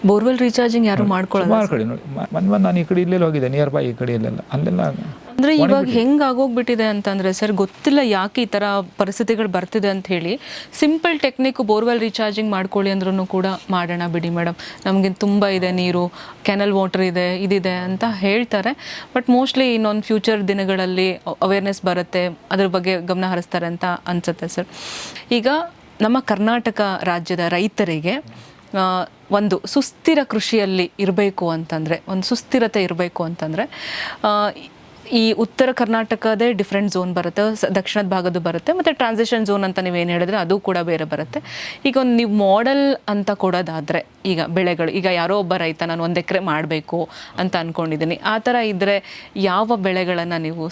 ಬೋರ್ವೆಲ್ ರೀಚಾರ್ಜಿಂಗ್ ಯಾರು ಮಾಡ್ಕೊಳ್ಳಲ್ಲ. ಸುಮಾರು ಕಡೆ ನೋಡಿ, ಮೊನ್ನೆ ನಾನು ಈ ಕಡೆ ಇಲ್ಲೆಲ್ಲ ಹೋಗಿದ್ದೆ, ನಿಯರ್ ಬೈ ಈ ಕಡೆ ಅಲ್ಲೆಲ್ಲ. ಅಂದರೆ ಇವಾಗ ಹೆಂಗೆ ಆಗೋಗ್ಬಿಟ್ಟಿದೆ ಅಂತಂದರೆ ಸರ್, ಗೊತ್ತಿಲ್ಲ ಯಾಕೆ ಈ ಥರ ಪರಿಸ್ಥಿತಿಗಳು ಬರ್ತಿದೆ ಅಂತ ಹೇಳಿ. ಸಿಂಪಲ್ ಟೆಕ್ನಿಕ್ ಬೋರ್ವೆಲ್ ರೀಚಾರ್ಜಿಂಗ್ ಮಾಡ್ಕೊಳ್ಳಿ ಅಂದ್ರೂ ಕೂಡ ಮಾಡೋಣ ಬಿಡಿ ಮೇಡಮ್, ನಮಗೆ ತುಂಬ ಇದೆ ನೀರು, ಕೆನಲ್ ವಾಟರ್ ಇದೆ, ಇದಿದೆ ಅಂತ ಹೇಳ್ತಾರೆ. ಬಟ್ ಮೋಸ್ಟ್ಲಿ ಇನ್ನೊಂದು ಫ್ಯೂಚರ್ ದಿನಗಳಲ್ಲಿ ಅವೇರ್ನೆಸ್ ಬರುತ್ತೆ, ಅದ್ರ ಬಗ್ಗೆ ಗಮನ ಹರಿಸ್ತಾರೆ ಅಂತ ಅನಿಸುತ್ತೆ ಸರ್. ಈಗ ನಮ್ಮ ಕರ್ನಾಟಕ ರಾಜ್ಯದ ರೈತರಿಗೆ ಒಂದು ಸುಸ್ಥಿರ ಕೃಷಿಯಲ್ಲಿ ಇರಬೇಕು ಅಂತಂದರೆ, ಒಂದು ಸುಸ್ಥಿರತೆ ಇರಬೇಕು ಅಂತಂದರೆ, ಈ ಉತ್ತರ ಕರ್ನಾಟಕದೇ ಡಿಫ್ರೆಂಟ್ ಝೋನ್ ಬರುತ್ತೆ, ದಕ್ಷಿಣದ ಭಾಗದ್ದು ಬರುತ್ತೆ, ಮತ್ತು ಟ್ರಾನ್ಸಿಷನ್ ಝೋನ್ ಅಂತ ನೀವೇನು ಹೇಳಿದ್ರೆ ಅದು ಕೂಡ ಬೇರೆ ಬರುತ್ತೆ. ಈಗ ಒಂದು ನೀವು ಮಾಡೆಲ್ ಅಂತ ಕೊಡೋದಾದರೆ, ಈಗ ಬೆಳೆಗಳು, ಈಗ ಯಾರೋ ಒಬ್ಬ ರೈತ ನಾನು 1 ಎಕರೆ ಮಾಡಬೇಕು ಅಂತ ಅಂದ್ಕೊಂಡಿದ್ದೀನಿ, ಆ ಥರ ಇದ್ದರೆ ಯಾವ ಬೆಳೆಗಳನ್ನು ನೀವು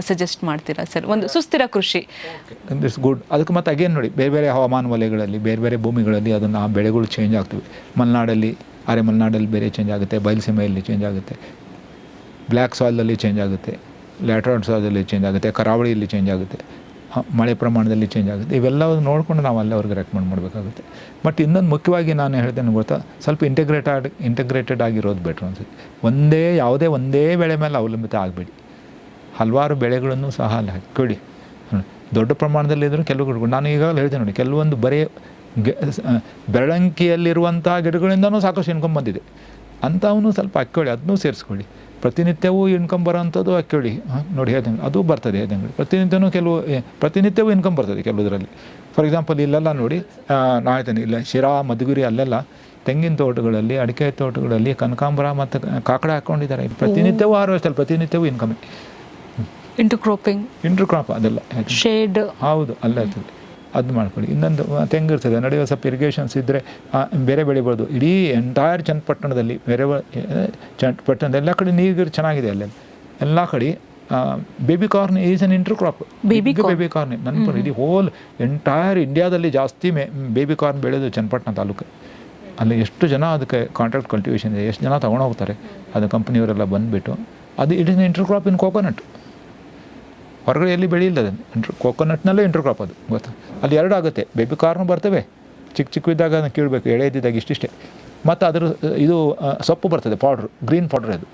ಸಜೆಸ್ಟ್ ಮಾಡ್ತೀರಾ ಸರ್, ಒಂದು ಸುಸ್ಥಿರ ಕೃಷಿ? It's good. ಅದಕ್ಕೆ ಮತ್ತೆ ಅಗೇನ್ ನೋಡಿ, ಬೇರೆ ಬೇರೆ ಹವಾಮಾನ ವಲಯಗಳಲ್ಲಿ, ಬೇರೆ ಬೇರೆ ಭೂಮಿಗಳಲ್ಲಿ ಅದನ್ನು ಆ ಬೆಳೆಗಳು ಚೇಂಜ್ ಆಗ್ತವೆ. ಮಲೆನಾಡಲ್ಲಿ, ಮಲೆನಾಡಲ್ಲಿ ಬೇರೆ ಚೇಂಜ್ ಆಗುತ್ತೆ, ಬಯಲುಸೀಮೆಯಲ್ಲಿ ಚೇಂಜ್ ಆಗುತ್ತೆ, ಬ್ಲ್ಯಾಕ್ ಸಾಯಿಲಲ್ಲಿ ಚೇಂಜ್ ಆಗುತ್ತೆ, ಲ್ಯಾಟ್ರಲ್ ಸಾಯಿಲಲ್ಲಿ ಚೇಂಜ್ ಆಗುತ್ತೆ, ಕರಾವಳಿಯಲ್ಲಿ ಚೇಂಜ್ ಆಗುತ್ತೆ, ಮಳೆ ಪ್ರಮಾಣದಲ್ಲಿ ಚೇಂಜ್ ಆಗುತ್ತೆ. ಇವೆಲ್ಲ ನೋಡಿಕೊಂಡು ನಾವು ಅಲ್ಲೇ ಅವ್ರಿಗೆ ರೆಕಮೆಂಡ್ ಮಾಡಬೇಕಾಗುತ್ತೆ. ಬಟ್ ಇನ್ನೊಂದು ಮುಖ್ಯವಾಗಿ ನಾನು ಹೇಳ್ತೇನೆ ಗೊತ್ತಾ, ಸ್ವಲ್ಪ ಇಂಟಿಗ್ರೇಟೆಡ್ ಆಗಿರೋದು ಬೆಟ್ರ್ ಅನ್ಸುತ್ತೆ. ಯಾವುದೇ ಒಂದೇ ಬೆಳೆ ಮೇಲೆ ಅವಲಂಬಿತ ಆಗಬೇಡಿ, ಹಲವಾರು ಬೆಳೆಗಳನ್ನು ಸಹ ಅಲ್ಲಿ ಹಾಕಿಕೊಡಿ. ದೊಡ್ಡ ಪ್ರಮಾಣದಲ್ಲಿದ್ದರೂ ಕೆಲವು ನಾನು ಈಗಾಗಲೇ ಹೇಳ್ತೇನೆ ನೋಡಿ, ಕೆಲವೊಂದು ಬರೀ ಬೆಳಂಕಿಯಲ್ಲಿರುವಂಥ ಗಿಡಗಳಿಂದನೂ ಸಾಕಷ್ಟು ಇನ್ಕಮ್ ಬಂದಿದೆ, ಅಂಥವನ್ನೂ ಸ್ವಲ್ಪ ಹಾಕ್ಕೊಳ್ಳಿ, ಅದನ್ನೂ ಸೇರಿಸ್ಕೊಳ್ಳಿ. ಪ್ರತಿನಿತ್ಯವೂ ಇನ್ಕಮ್ ಬರೋವಂಥದ್ದು ಹಾಕ್ಕೊಳ್ಳಿ. ನೋಡಿ ಹೇಳ್ದಂಗೆ ಅದು ಬರ್ತದೆ, ಹೇಳ್ದಂಗೆ ಪ್ರತಿನಿತ್ಯವೂ ಇನ್ಕಮ್ ಬರ್ತದೆ ಕೆಲವುದರಲ್ಲಿ. ಫಾರ್ ಎಕ್ಸಾಂಪಲ್ ಇಲ್ಲೆಲ್ಲ ನೋಡಿ, ನಾ ಹೇಳ್ತೇನೆ, ಇಲ್ಲ ಶಿರಾ, ಮಧುಗಿರಿ ಅಲ್ಲೆಲ್ಲ ತೆಂಗಿನ ತೋಟಗಳಲ್ಲಿ, ಅಡಿಕೆ ತೋಟಗಳಲ್ಲಿ ಕನಕಾಂಬರ ಮತ್ತು ಕಾಕಡ ಹಾಕ್ಕೊಂಡಿದ್ದಾರೆ. ಪ್ರತಿನಿತ್ಯವೂ ಹಾರ್ವೆಸ್ಟಲ್ಲಿ, ಪ್ರತಿನಿತ್ಯವೂ ಇನ್ಕಮ್. ಇಂಟರ್ಕ್ರಾಪ್ ಅದೆಲ್ಲ ಶೇಡ್, ಹೌದು, ಅಲ್ಲೇ ಆಗ್ತದೆ, ಅದು ಮಾಡ್ಕೊಳ್ಳಿ. ಇನ್ನೊಂದು ತೆಂಗು ಇರ್ತದೆ, ನಡೆಯುವ ಸ್ವಲ್ಪ ಇರಿಗೇಷನ್ಸ್ ಇದ್ದರೆ ಬೇರೆ ಬೆಳಿಬೋದು. ಇಡೀ ಎಂಟೈರ್ ಚನ್ನಪಟ್ಟಣದಲ್ಲಿ, ಬೇರೆ ಚನ್ನಪಟ್ಟಣದ ಎಲ್ಲ ಕಡೆ ನೀರು ಚೆನ್ನಾಗಿದೆ, ಅಲ್ಲೆಲ್ಲ ಎಲ್ಲ ಕಡೆ baby corn is an intercrop. Baby corn ನನ್ನ ಇಡೀ ಹೋಲ್ ಎಂಟೈರ್ ಇಂಡಿಯಾದಲ್ಲಿ ಜಾಸ್ತಿ ಬೇಬಿ ಕಾರ್ನ್ ಬೆಳೆಯೋದು ಚನ್ನಪಟ್ಟಣ ತಾಲೂಕು. ಅಲ್ಲಿ ಎಷ್ಟು ಜನ ಅದಕ್ಕೆ ಕಾಂಟ್ರಾಕ್ಟ್ ಕಲ್ಟಿವೇಷನ್ ಇದೆ, ಎಷ್ಟು ಜನ ತೊಗೊಂಡು ಹೋಗ್ತಾರೆ, ಅದು ಕಂಪ್ನಿಯವರೆಲ್ಲ ಬಂದುಬಿಟ್ಟು. ಅದು it is intercrop in coconut. ಹೊರಗಡೆ ಎಲ್ಲಿ ಬೆಳೆಯಿಲ್ಲ ಅದನ್ನು, ಕೋಕೋನಟ್ನಲ್ಲೇ ಇಂಟರ್ಕ್ರಾಪ್ ಅದು ಗೊತ್ತಾ. ಅಲ್ಲಿ 2 ಆಗುತ್ತೆ, ಬೇಬಿ ಕಾರ್ನು ಬರ್ತವೆ, ಚಿಕ್ಕ ಇದ್ದಾಗ ಅದನ್ನು ಕೀಳಬೇಕು, ಎಳೆದಿದ್ದಾಗ ಇಷ್ಟಿಷ್ಟೇ. ಮತ್ತು ಅದ್ರ ಇದು ಸೊಪ್ಪು ಬರ್ತದೆ, ಪೌಡ್ರ್, ಗ್ರೀನ್ ಪೌಡ್ರ್ ಅದು.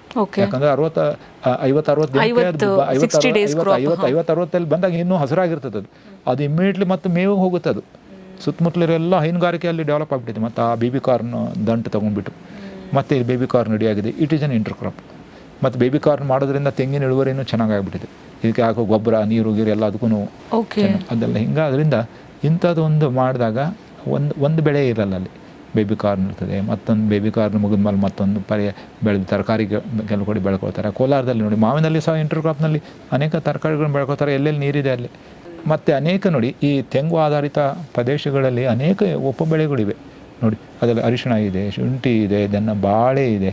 ಯಾಕಂದರೆ 50-60 ಬಂದಾಗ ಇನ್ನೂ ಹಸಿರಾಗಿರ್ತದೆ ಅದು ಇಮ್ಮಿಡಿಯೇಟ್ಲಿ ಮತ್ತು ಮೇವು ಹೋಗುತ್ತೆ. ಅದು ಸುತ್ತಮುತ್ತಲಿರೆಲ್ಲ ಹೈನುಗಾರಿಕೆ ಅಲ್ಲಿ ಡೆವಲಪ್ ಆಗಿಬಿಟ್ಟಿದೆ. ಮತ್ತು ಆ ಬೇಬಿ ಕಾರ್ನ್ ದಂಟು ತೊಗೊಂಡ್ಬಿಟ್ಟು ಮತ್ತು ಇಲ್ಲಿ ಬೇಬಿ ಕಾರ್ನ್ ರೆಡಿಯಾಗಿದೆ. It is an intercrop. ಮತ್ತು ಬೇಬಿ ಕಾರ್ನ್ ಮಾಡೋದ್ರಿಂದ ತೆಂಗಿನ ಇಳುವರಿನೂ ಚೆನ್ನಾಗಾಗ್ಬಿಟ್ಟಿದೆ. ಇದಕ್ಕೆ ಹಾಕೋ ಗೊಬ್ಬರ, ನೀರು ಗೀರು ಎಲ್ಲ ಅದಕ್ಕೂ ಅದೆಲ್ಲ ಹಿಂಗೆ. ಅದರಿಂದ ಇಂಥದ್ದು ಒಂದು ಮಾಡಿದಾಗ ಒಂದು ಬೆಳೆ ಇರಲ್ಲ ಅಲ್ಲಿ. ಬೇಬಿ ಕಾರ್ನ್ ಇರ್ತದೆ, ಮತ್ತೊಂದು ಬೇಬಿ ಕಾರ್ನ್ ಮುಗಿದ್ಮೇಲೆ ಮತ್ತೊಂದು ಬೆಳೆದು ತರಕಾರಿ ಕೆಲವು ಕಡೆ ಬೆಳ್ಕೊಳ್ತಾರೆ. ಕೋಲಾರದಲ್ಲಿ ನೋಡಿ, ಮಾವಿನಲ್ಲಿ ಸಹ ಇಂಟರ್ಕ್ರಾಪ್ನಲ್ಲಿ ಅನೇಕ ತರಕಾರಿಗಳನ್ನ ಬೆಳ್ಕೊತಾರೆ, ಎಲ್ಲೆಲ್ಲಿ ನೀರಿದೆ ಅಲ್ಲಿ. ಮತ್ತು ಅನೇಕ ನೋಡಿ, ಈ ತೆಂಗು ಆಧಾರಿತ ಪ್ರದೇಶಗಳಲ್ಲಿ ಅನೇಕ ಉಪ ಬೆಳೆಗಳಿವೆ ನೋಡಿ. ಅದರಲ್ಲಿ ಅರಿಶಿಣ ಇದೆ, ಶುಂಠಿ ಇದೆ, ದೆನ್ನ ಬಾಳೆ ಇದೆ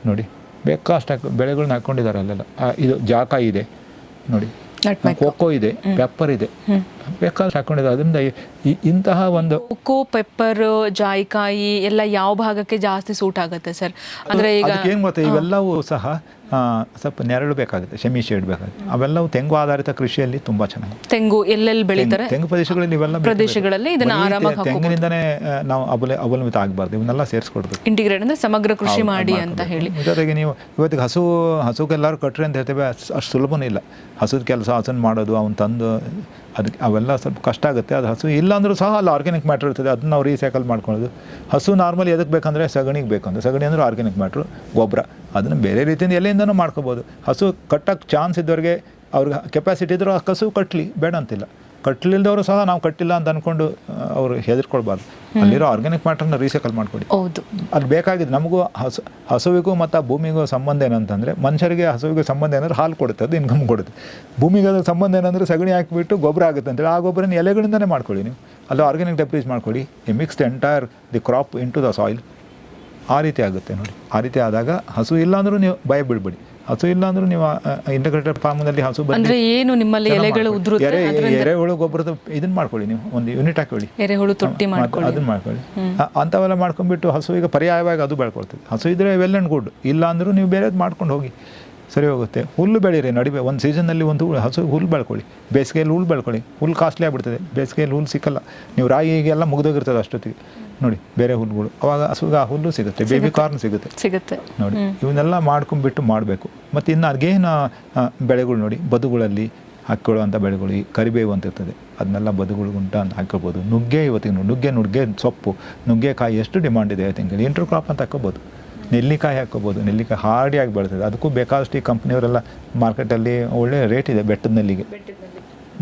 ನೋಡಿ, ಬೇಕಾಷ್ಟು ಬೆಳೆಗಳನ್ನ ಹಾಕ್ಕೊಂಡಿದ್ದಾರೆ ಅಲ್ಲೆಲ್ಲ. ಇದು ಜಾಕಾಯಿ ಇದೆ ನೋಡಿ, ಕೋಕೋ ಇದೆ, ಪೆಪ್ಪರ್ ಇದೆ, ಬೇಕಾದ್ರೆ ಹಾಕೊಂಡಿದ್ದಾರೆ. ಅದರಿಂದ ಇಂತಹ ಒಂದು ಕೋಕೋ, ಪೆಪ್ಪರ್, ಜಾಯಿಕಾಯಿ ಎಲ್ಲ ಯಾವ ಭಾಗಕ್ಕೆ ಜಾಸ್ತಿ ಸೂಟ್ ಆಗುತ್ತೆ ಸರ್? ಅಂದರೆ ಈಗ ಏನು ಗೊತ್ತಾ, ಇವೆಲ್ಲವೂ ಸಹ ಸ್ವಲ್ಪ ನೆರಳು ಬೇಕಾಗುತ್ತೆ, ಸೆಮಿ ಶೇಡ್ ಬೇಕಾಗುತ್ತೆ. ಅವೆಲ್ಲವೂ ತೆಂಗು ಆಧಾರಿತ ಕೃಷಿಯಲ್ಲಿ ತುಂಬ ಚೆನ್ನಾಗಿ. ತೆಂಗು ಎಲ್ಲೆಲ್ಲಿ ಬೆಳೀತಾರೆ, ತೆಂಗು ಪ್ರದೇಶಗಳಲ್ಲಿ ಇವೆಲ್ಲ ಪ್ರದೇಶಗಳಲ್ಲಿ ಇದನ್ನ ಆರಾಮಾಗಿ ತೆಂಗಿನಿಂದನೇ ನಾವು ಅವಲಂಬಿತ ಆಗಬಾರ್ದು, ಇವನ್ನೆಲ್ಲ ಸೇರಿಸ್ಕೊಡ್ಬೇಕು. ಇಂಟಿಗ್ರೇಟ್ ಅಂದರೆ ಸಮಗ್ರ ಕೃಷಿ ಮಾಡಿ ಅಂತ ಹೇಳಿ. ಜೊತೆಗೆ ನೀವು ಇವತ್ತಿಗೆ ಹಸುಗೆಲ್ಲರೂ ಕಟ್ರಿ ಅಂತ ಹೇಳ್ತೇವೆ, ಅಷ್ಟು ಸುಲಭನೂ ಇಲ್ಲ. ಹಸುದ ಕೆಲಸ, ಹಸುನ ಮಾಡೋದು, ಅವ್ನು ತಂದು ಅದಕ್ಕೆ ಅವೆಲ್ಲ ಸ್ವಲ್ಪ ಕಷ್ಟ ಆಗುತ್ತೆ. ಅದು ಹಸು ಇಲ್ಲ ಅಂದರೂ ಸಹ ಅಲ್ಲಿ ಆರ್ಗ್ಯಾನಿಕ್ ಮ್ಯಾಟ್ರ್ ಇರ್ತದೆ, ಅದನ್ನ ನಾವು ರೀಸೈಕಲ್ ಮಾಡ್ಕೊಳ್ಳೋದು. ಹಸು ನಾರ್ಮಲಿ ಎದಕ್ಕೆ ಬೇಕಂದರೆ ಸಗಣಿಗೆ ಬೇಕಂದ್ರೆ, ಸಗಣಿ ಅಂದರೆ ಆರ್ಗ್ಯಾನಿಕ್ ಮ್ಯಾಟ್ರು, ಗೊಬ್ಬರ, ಅದನ್ನು ಬೇರೆ ರೀತಿಯಿಂದ ಎಲ್ಲಿಂದನೂ ಮಾಡ್ಕೋಬೋದು. ಹಸು ಕಟ್ಟೋಕ್ಕೆ ಚಾನ್ಸ್ ಇದ್ದವ್ರಿಗೆ, ಅವ್ರಿಗೆ ಕೆಪಾಸಿಟಿ ಇದ್ದರೂ ಆ ಹಸು ಕಟ್ಟಲಿ, ಬೇಡ ಅಂತಿಲ್ಲ. ಕಟ್ಟಲಿಲ್ದವರು ಸಹ ನಾವು ಕಟ್ಟಿಲ್ಲ ಅಂತ ಅಂದ್ಕೊಂಡು ಅವರು ಹೆದರ್ಕೊಳ್ಬಾರ್ದು. ಅಲ್ಲಿರೋ ಆರ್ಗ್ಯಾನಿಕ್ ಮ್ಯಾಟರ್ನ ರೀಸೈಕಲ್ ಮಾಡ್ಕೊಡಿ. ಹೌದು, ಅದು ಬೇಕಾಗಿದೆ. ನಮಗೂ ಹಸುವಿಗೂ ಮತ್ತು ಆ ಭೂಮಿಗೂ ಸಂಬಂಧ ಏನಂತಂದರೆ, ಮನುಷ್ಯರಿಗೆ ಹಸುವಿಗೆ ಸಂಬಂಧ ಏನಂದ್ರೆ ಹಾಲು ಕೊಡುತ್ತೆ, ಅದು ಇನ್ಕಮ್ ಕೊಡುತ್ತೆ. ಭೂಮಿಗೆ ಅದಕ್ಕೆ ಸಂಬಂಧ ಏನಂದರೆ ಸಗಣಿ ಹಾಕಿಬಿಟ್ಟು ಗೊಬ್ಬರ ಆಗುತ್ತೆ ಅಂತೇಳಿ, ಆ ಗೊಬ್ಬರನ ಎಲೆಗಳಿಂದನೇ ಮಾಡ್ಕೊಳ್ಳಿ ನೀವು. ಅದು ಆರ್ಗ್ಯಾನಿಕ್ ಡೆಪ್ರೀಸ್ ಮಾಡ್ಕೊಳ್ಳಿ. Mix the entire the crop into the soil. ಆ ರೀತಿ ಆಗುತ್ತೆ ನೋಡಿ. ಆ ರೀತಿ ಆದಾಗ ಹಸು ಇಲ್ಲಾಂದ್ರೂ ನೀವು ಭಯ ಬೀಳ್ಬೇಡಿ. ಹಸು ಇಲ್ಲಾಂದ್ರೂ ನೀವು ಇಂಟಿಗ್ರೇಟೆಡ್ ಫಾರ್ಮ್ನಲ್ಲಿ ಹಸು ಅಂದ್ರೆ ಏನು ನಿಮ್ಮಲ್ಲಿ ಎಲೆಗಳು ಉದುರುತ್ತೆ, ಎರೆಹುಳು ಗೊಬ್ಬರದ ಇದನ್ನ ಮಾಡ್ಕೊಳ್ಳಿ, ನೀವು ಒಂದು ಯೂನಿಟ್ ಹಾಕೊಳ್ಳಿ, ಎರೆಹುಳು ತೊಟ್ಟಿ ಮಾಡ್ಕೊಳ್ಳಿ, ಅದನ್ನ ಮಾಡ್ಕೊಳ್ಳಿ. ಅಂಥವೆಲ್ಲ ಮಾಡ್ಕೊಂಡ್ಬಿಟ್ಟು ಹಸುವಿಗೆ ಪರ್ಯಾಯವಾಗಿ ಅದು ಬೆಳ್ಕೊಳ್ತದೆ. ಹಸು ಇದ್ರೆ ವೆಲ್ ಆ್ಯಂಡ್ ಗುಡ್. ಇಲ್ಲ ಅಂದರೂ ನೀವು ಬೇರೆದು ಮಾಡ್ಕೊಂಡು ಹೋಗಿ, ಸರಿ ಹೋಗುತ್ತೆ. ಹುಲ್ಲು ಬೆಳೀರಿ ನಡಿವೆ. ಒಂದು ಸೀಸನ್ನಲ್ಲಿ ಒಂದು ಹಸು ಹುಲ್ಲು ಬೆಳ್ಕೊಳ್ಳಿ. ಬೇಸಿಗೆಯಲ್ಲಿ ಹುಲ್ಲು ಬೆಳ್ಕೊಳ್ಳಿ. ಹುಲ್ಲು ಕಾಸ್ಟ್ಲಿ ಆಗಿಬಿಡ್ತದೆ, ಬೇಸಿಗೆಯಲ್ಲಿ ಹುಲ್ಲು ಸಿಕ್ಕಲ್ಲ. ನೀವು ರಾಗಿಗೆಲ್ಲ ಮುಗಿದೋಗಿರ್ತದೆ ಅಷ್ಟೊತ್ತಿಗೆ ನೋಡಿ, ಬೇರೆ ಹುಲ್ಲುಗಳು. ಅವಾಗ ಹಸುಗೆ ಆ ಹುಲ್ಲು ಸಿಗುತ್ತೆ, ಬೇಬಿ ಕಾರ್ನ್ ಸಿಗುತ್ತೆ ನೋಡಿ. ಇವನ್ನೆಲ್ಲ ಮಾಡ್ಕೊಂಡ್ಬಿಟ್ಟು ಮಾಡಬೇಕು. ಮತ್ತು ಇನ್ನು ಅದೇನು ಬೆಳೆಗಳು ನೋಡಿ, ಬದುಗಳಲ್ಲಿ ಹಾಕ್ಕೊಳ್ಳುವಂಥ ಬೆಳೆಗಳು, ಈ ಕರಿಬೇವು ಅಂತ ಇರ್ತದೆ, ಅದನ್ನೆಲ್ಲ ಬದುಗುಂಟ ಅಂತ ಹಾಕ್ಕೊಳ್ಬೋದು. ನುಗ್ಗೆ ಇವತ್ತಿಗೆ ನುಗ್ಗೆ ಸೊಪ್ಪು, ನುಗ್ಗೆಕಾಯಿ ಎಷ್ಟು ಡಿಮಾಂಡ್ ಇದೆ ಐತಿಂಕ. ಇಂಟರ್ ಕ್ರಾಪ್ ಅಂತ ಹಾಕ್ಕೋಬೋದು. ನೆಲ್ಲಿಕಾಯಿ ಹಾಕ್ಕೋಬೋದು. ನೆಲ್ಲಿಕಾಯಿ ಹಾರ್ಡಿಯಾಗಿ ಬೆಳೆತದೆ. ಅದಕ್ಕೂ ಬೇಕಾದಷ್ಟು ಈ ಕಂಪ್ನಿಯವರೆಲ್ಲ ಮಾರ್ಕೆಟಲ್ಲಿ ಒಳ್ಳೆ ರೇಟ್ ಇದೆ. ಬೆಟ್ಟದ ನೆಲ್ಲಿಗೆ,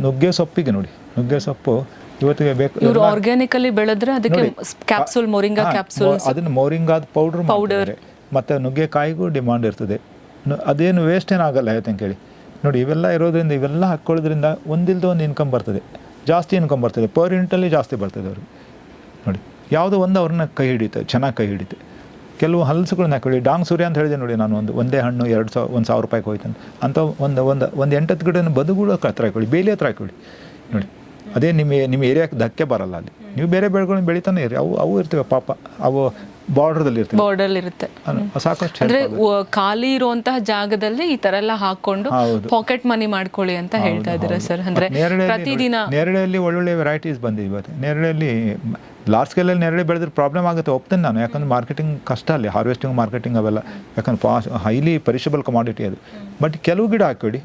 ನುಗ್ಗೆ ಸೊಪ್ಪಿಗೆ ನೋಡಿ, ನುಗ್ಗೆ ಸೊಪ್ಪು ಇವತ್ತಿಗೆ ಬೇಕು. ಇವರು ಆರ್ಗ್ಯಾನಿಕಲಿ ಬೆಳೆದ್ರೆ ಅದಕ್ಕೆ ಕ್ಯಾಪ್ಸೂಲ್, ಮೊರಿಂಗಾ ಕ್ಯಾಪ್ಸೂಲ್, ಅದನ್ನು ಮೊರಿಂಗಾದ ಪೌಡರ್ ಮತ್ತು ನುಗ್ಗೆಕಾಯಿಗೂ ಡಿಮಾಂಡ್ ಇರ್ತದೆ. ಅದೇನು ವೇಸ್ಟ್ ಏನಾಗಲ್ಲ ಹೇಳ್ತಂಗೆ ಕೇಳಿ ನೋಡಿ. ಇವೆಲ್ಲ ಇರೋದ್ರಿಂದ, ಇವೆಲ್ಲ ಹಾಕ್ಕೊಳ್ಳೋದ್ರಿಂದ ಒಂದಿಲ್ದ ಒಂದು ಇನ್ಕಮ್ ಬರ್ತದೆ, ಜಾಸ್ತಿ ಇನ್ಕಮ್ ಬರ್ತದೆ. ಪರ್ ಯೂನಿಟಲ್ಲಿ ಜಾಸ್ತಿ ಬರ್ತದೆ ಅವ್ರಿಗೆ ನೋಡಿ. ಯಾವುದೋ ಒಂದು ಅವ್ರನ್ನ ಕೈ ಹಿಡಿಯುತ್ತೆ, ಚೆನ್ನಾಗಿ ಕೈ ಹಿಡಿಯುತ್ತೆ. ಕೆಲವು ಹಲಸುಗಳನ್ನ ಹಾಕೊಳ್ಳಿ. ಡಾಂಗ್ ಸೂರ್ಯ ಅಂತ ಹೇಳಿದೆ ನೋಡಿ ನಾನು, ಒಂದೇ ಹಣ್ಣು 1,000 ರೂಪಾಯಿಗೆ ಹೋಯ್ತು ಅಂತ ಒಂದು 8-10 ಗಿಡನ ಬದುಗಳು ಹತ್ರ ಹಾಕೊಳ್ಳಿ, ಬೇಲಿ ಹತ್ರ ಹಾಕೊಳ್ಳಿ ನೋಡಿ. ಅದೇ ನಿಮ್ಮ ಏರಿಯಾಕ್ಕೆ ಧಕ್ಕೆ ಬರಲ್ಲ. ಅಲ್ಲಿ ನೀವು ಬೇರೆ ಬೆಳೆಗಳನ್ನ ಬೆಳಿತಾನೆ ಇರಿ. ಅವು ಇರ್ತವೆ ಪಾಪ, ಅವು ಬಾರ್ಡರ್ ಇರುತ್ತೆ ಸಾಕಷ್ಟು. ಅಂದ್ರೆ ಖಾಲಿ ಇರುವಂತಹ ಜಾಗದಲ್ಲಿ ಈ ತರ ಎಲ್ಲ ಹಾಕೊಂಡು ಪಾಕೆಟ್ ಮನಿ ಮಾಡ್ಕೊಳ್ಳಿ ಅಂತ ಹೇಳ್ತಾ ಇದ್ದೀರಾ ಸರ್? ಅಂದ್ರೆ ಪ್ರತಿದಿನ ನೇರಳೆಯಲ್ಲಿ ಒಳ್ಳೊಳ್ಳೆ ವೆರೈಟೀಸ್ ಬಂದಿದೆ ಇವತ್ತು. ನೇರಳೆಯಲ್ಲಿ ಲಾರ್ಜ್ ಸ್ಕೇಲಲ್ಲಿ ನೇರಳೆ ಬೆಳೆದ್ರೆ ಪ್ರಾಬ್ಲಮ್ ಆಗುತ್ತೆ, ಒಪ್ತೇನೆ ನಾನು. ಯಾಕಂದ್ರೆ ಮಾರ್ಕೆಟಿಂಗ್ ಕಷ್ಟ ಅಲ್ಲಿ, ಹಾರ್ವೆಸ್ಟಿಂಗ್, ಮಾರ್ಕೆಟಿಂಗ್ ಅವೆಲ್ಲ. ಯಾಕಂದ್ರೆ ಹೈಲಿ ಪರಿಷಬಲ್ ಕಮಾಡಿಟಿ ಅದು. ಬಟ್ ಕೆಲವು ಗಿಡ ಹಾಕೊಳ್ಳಿ,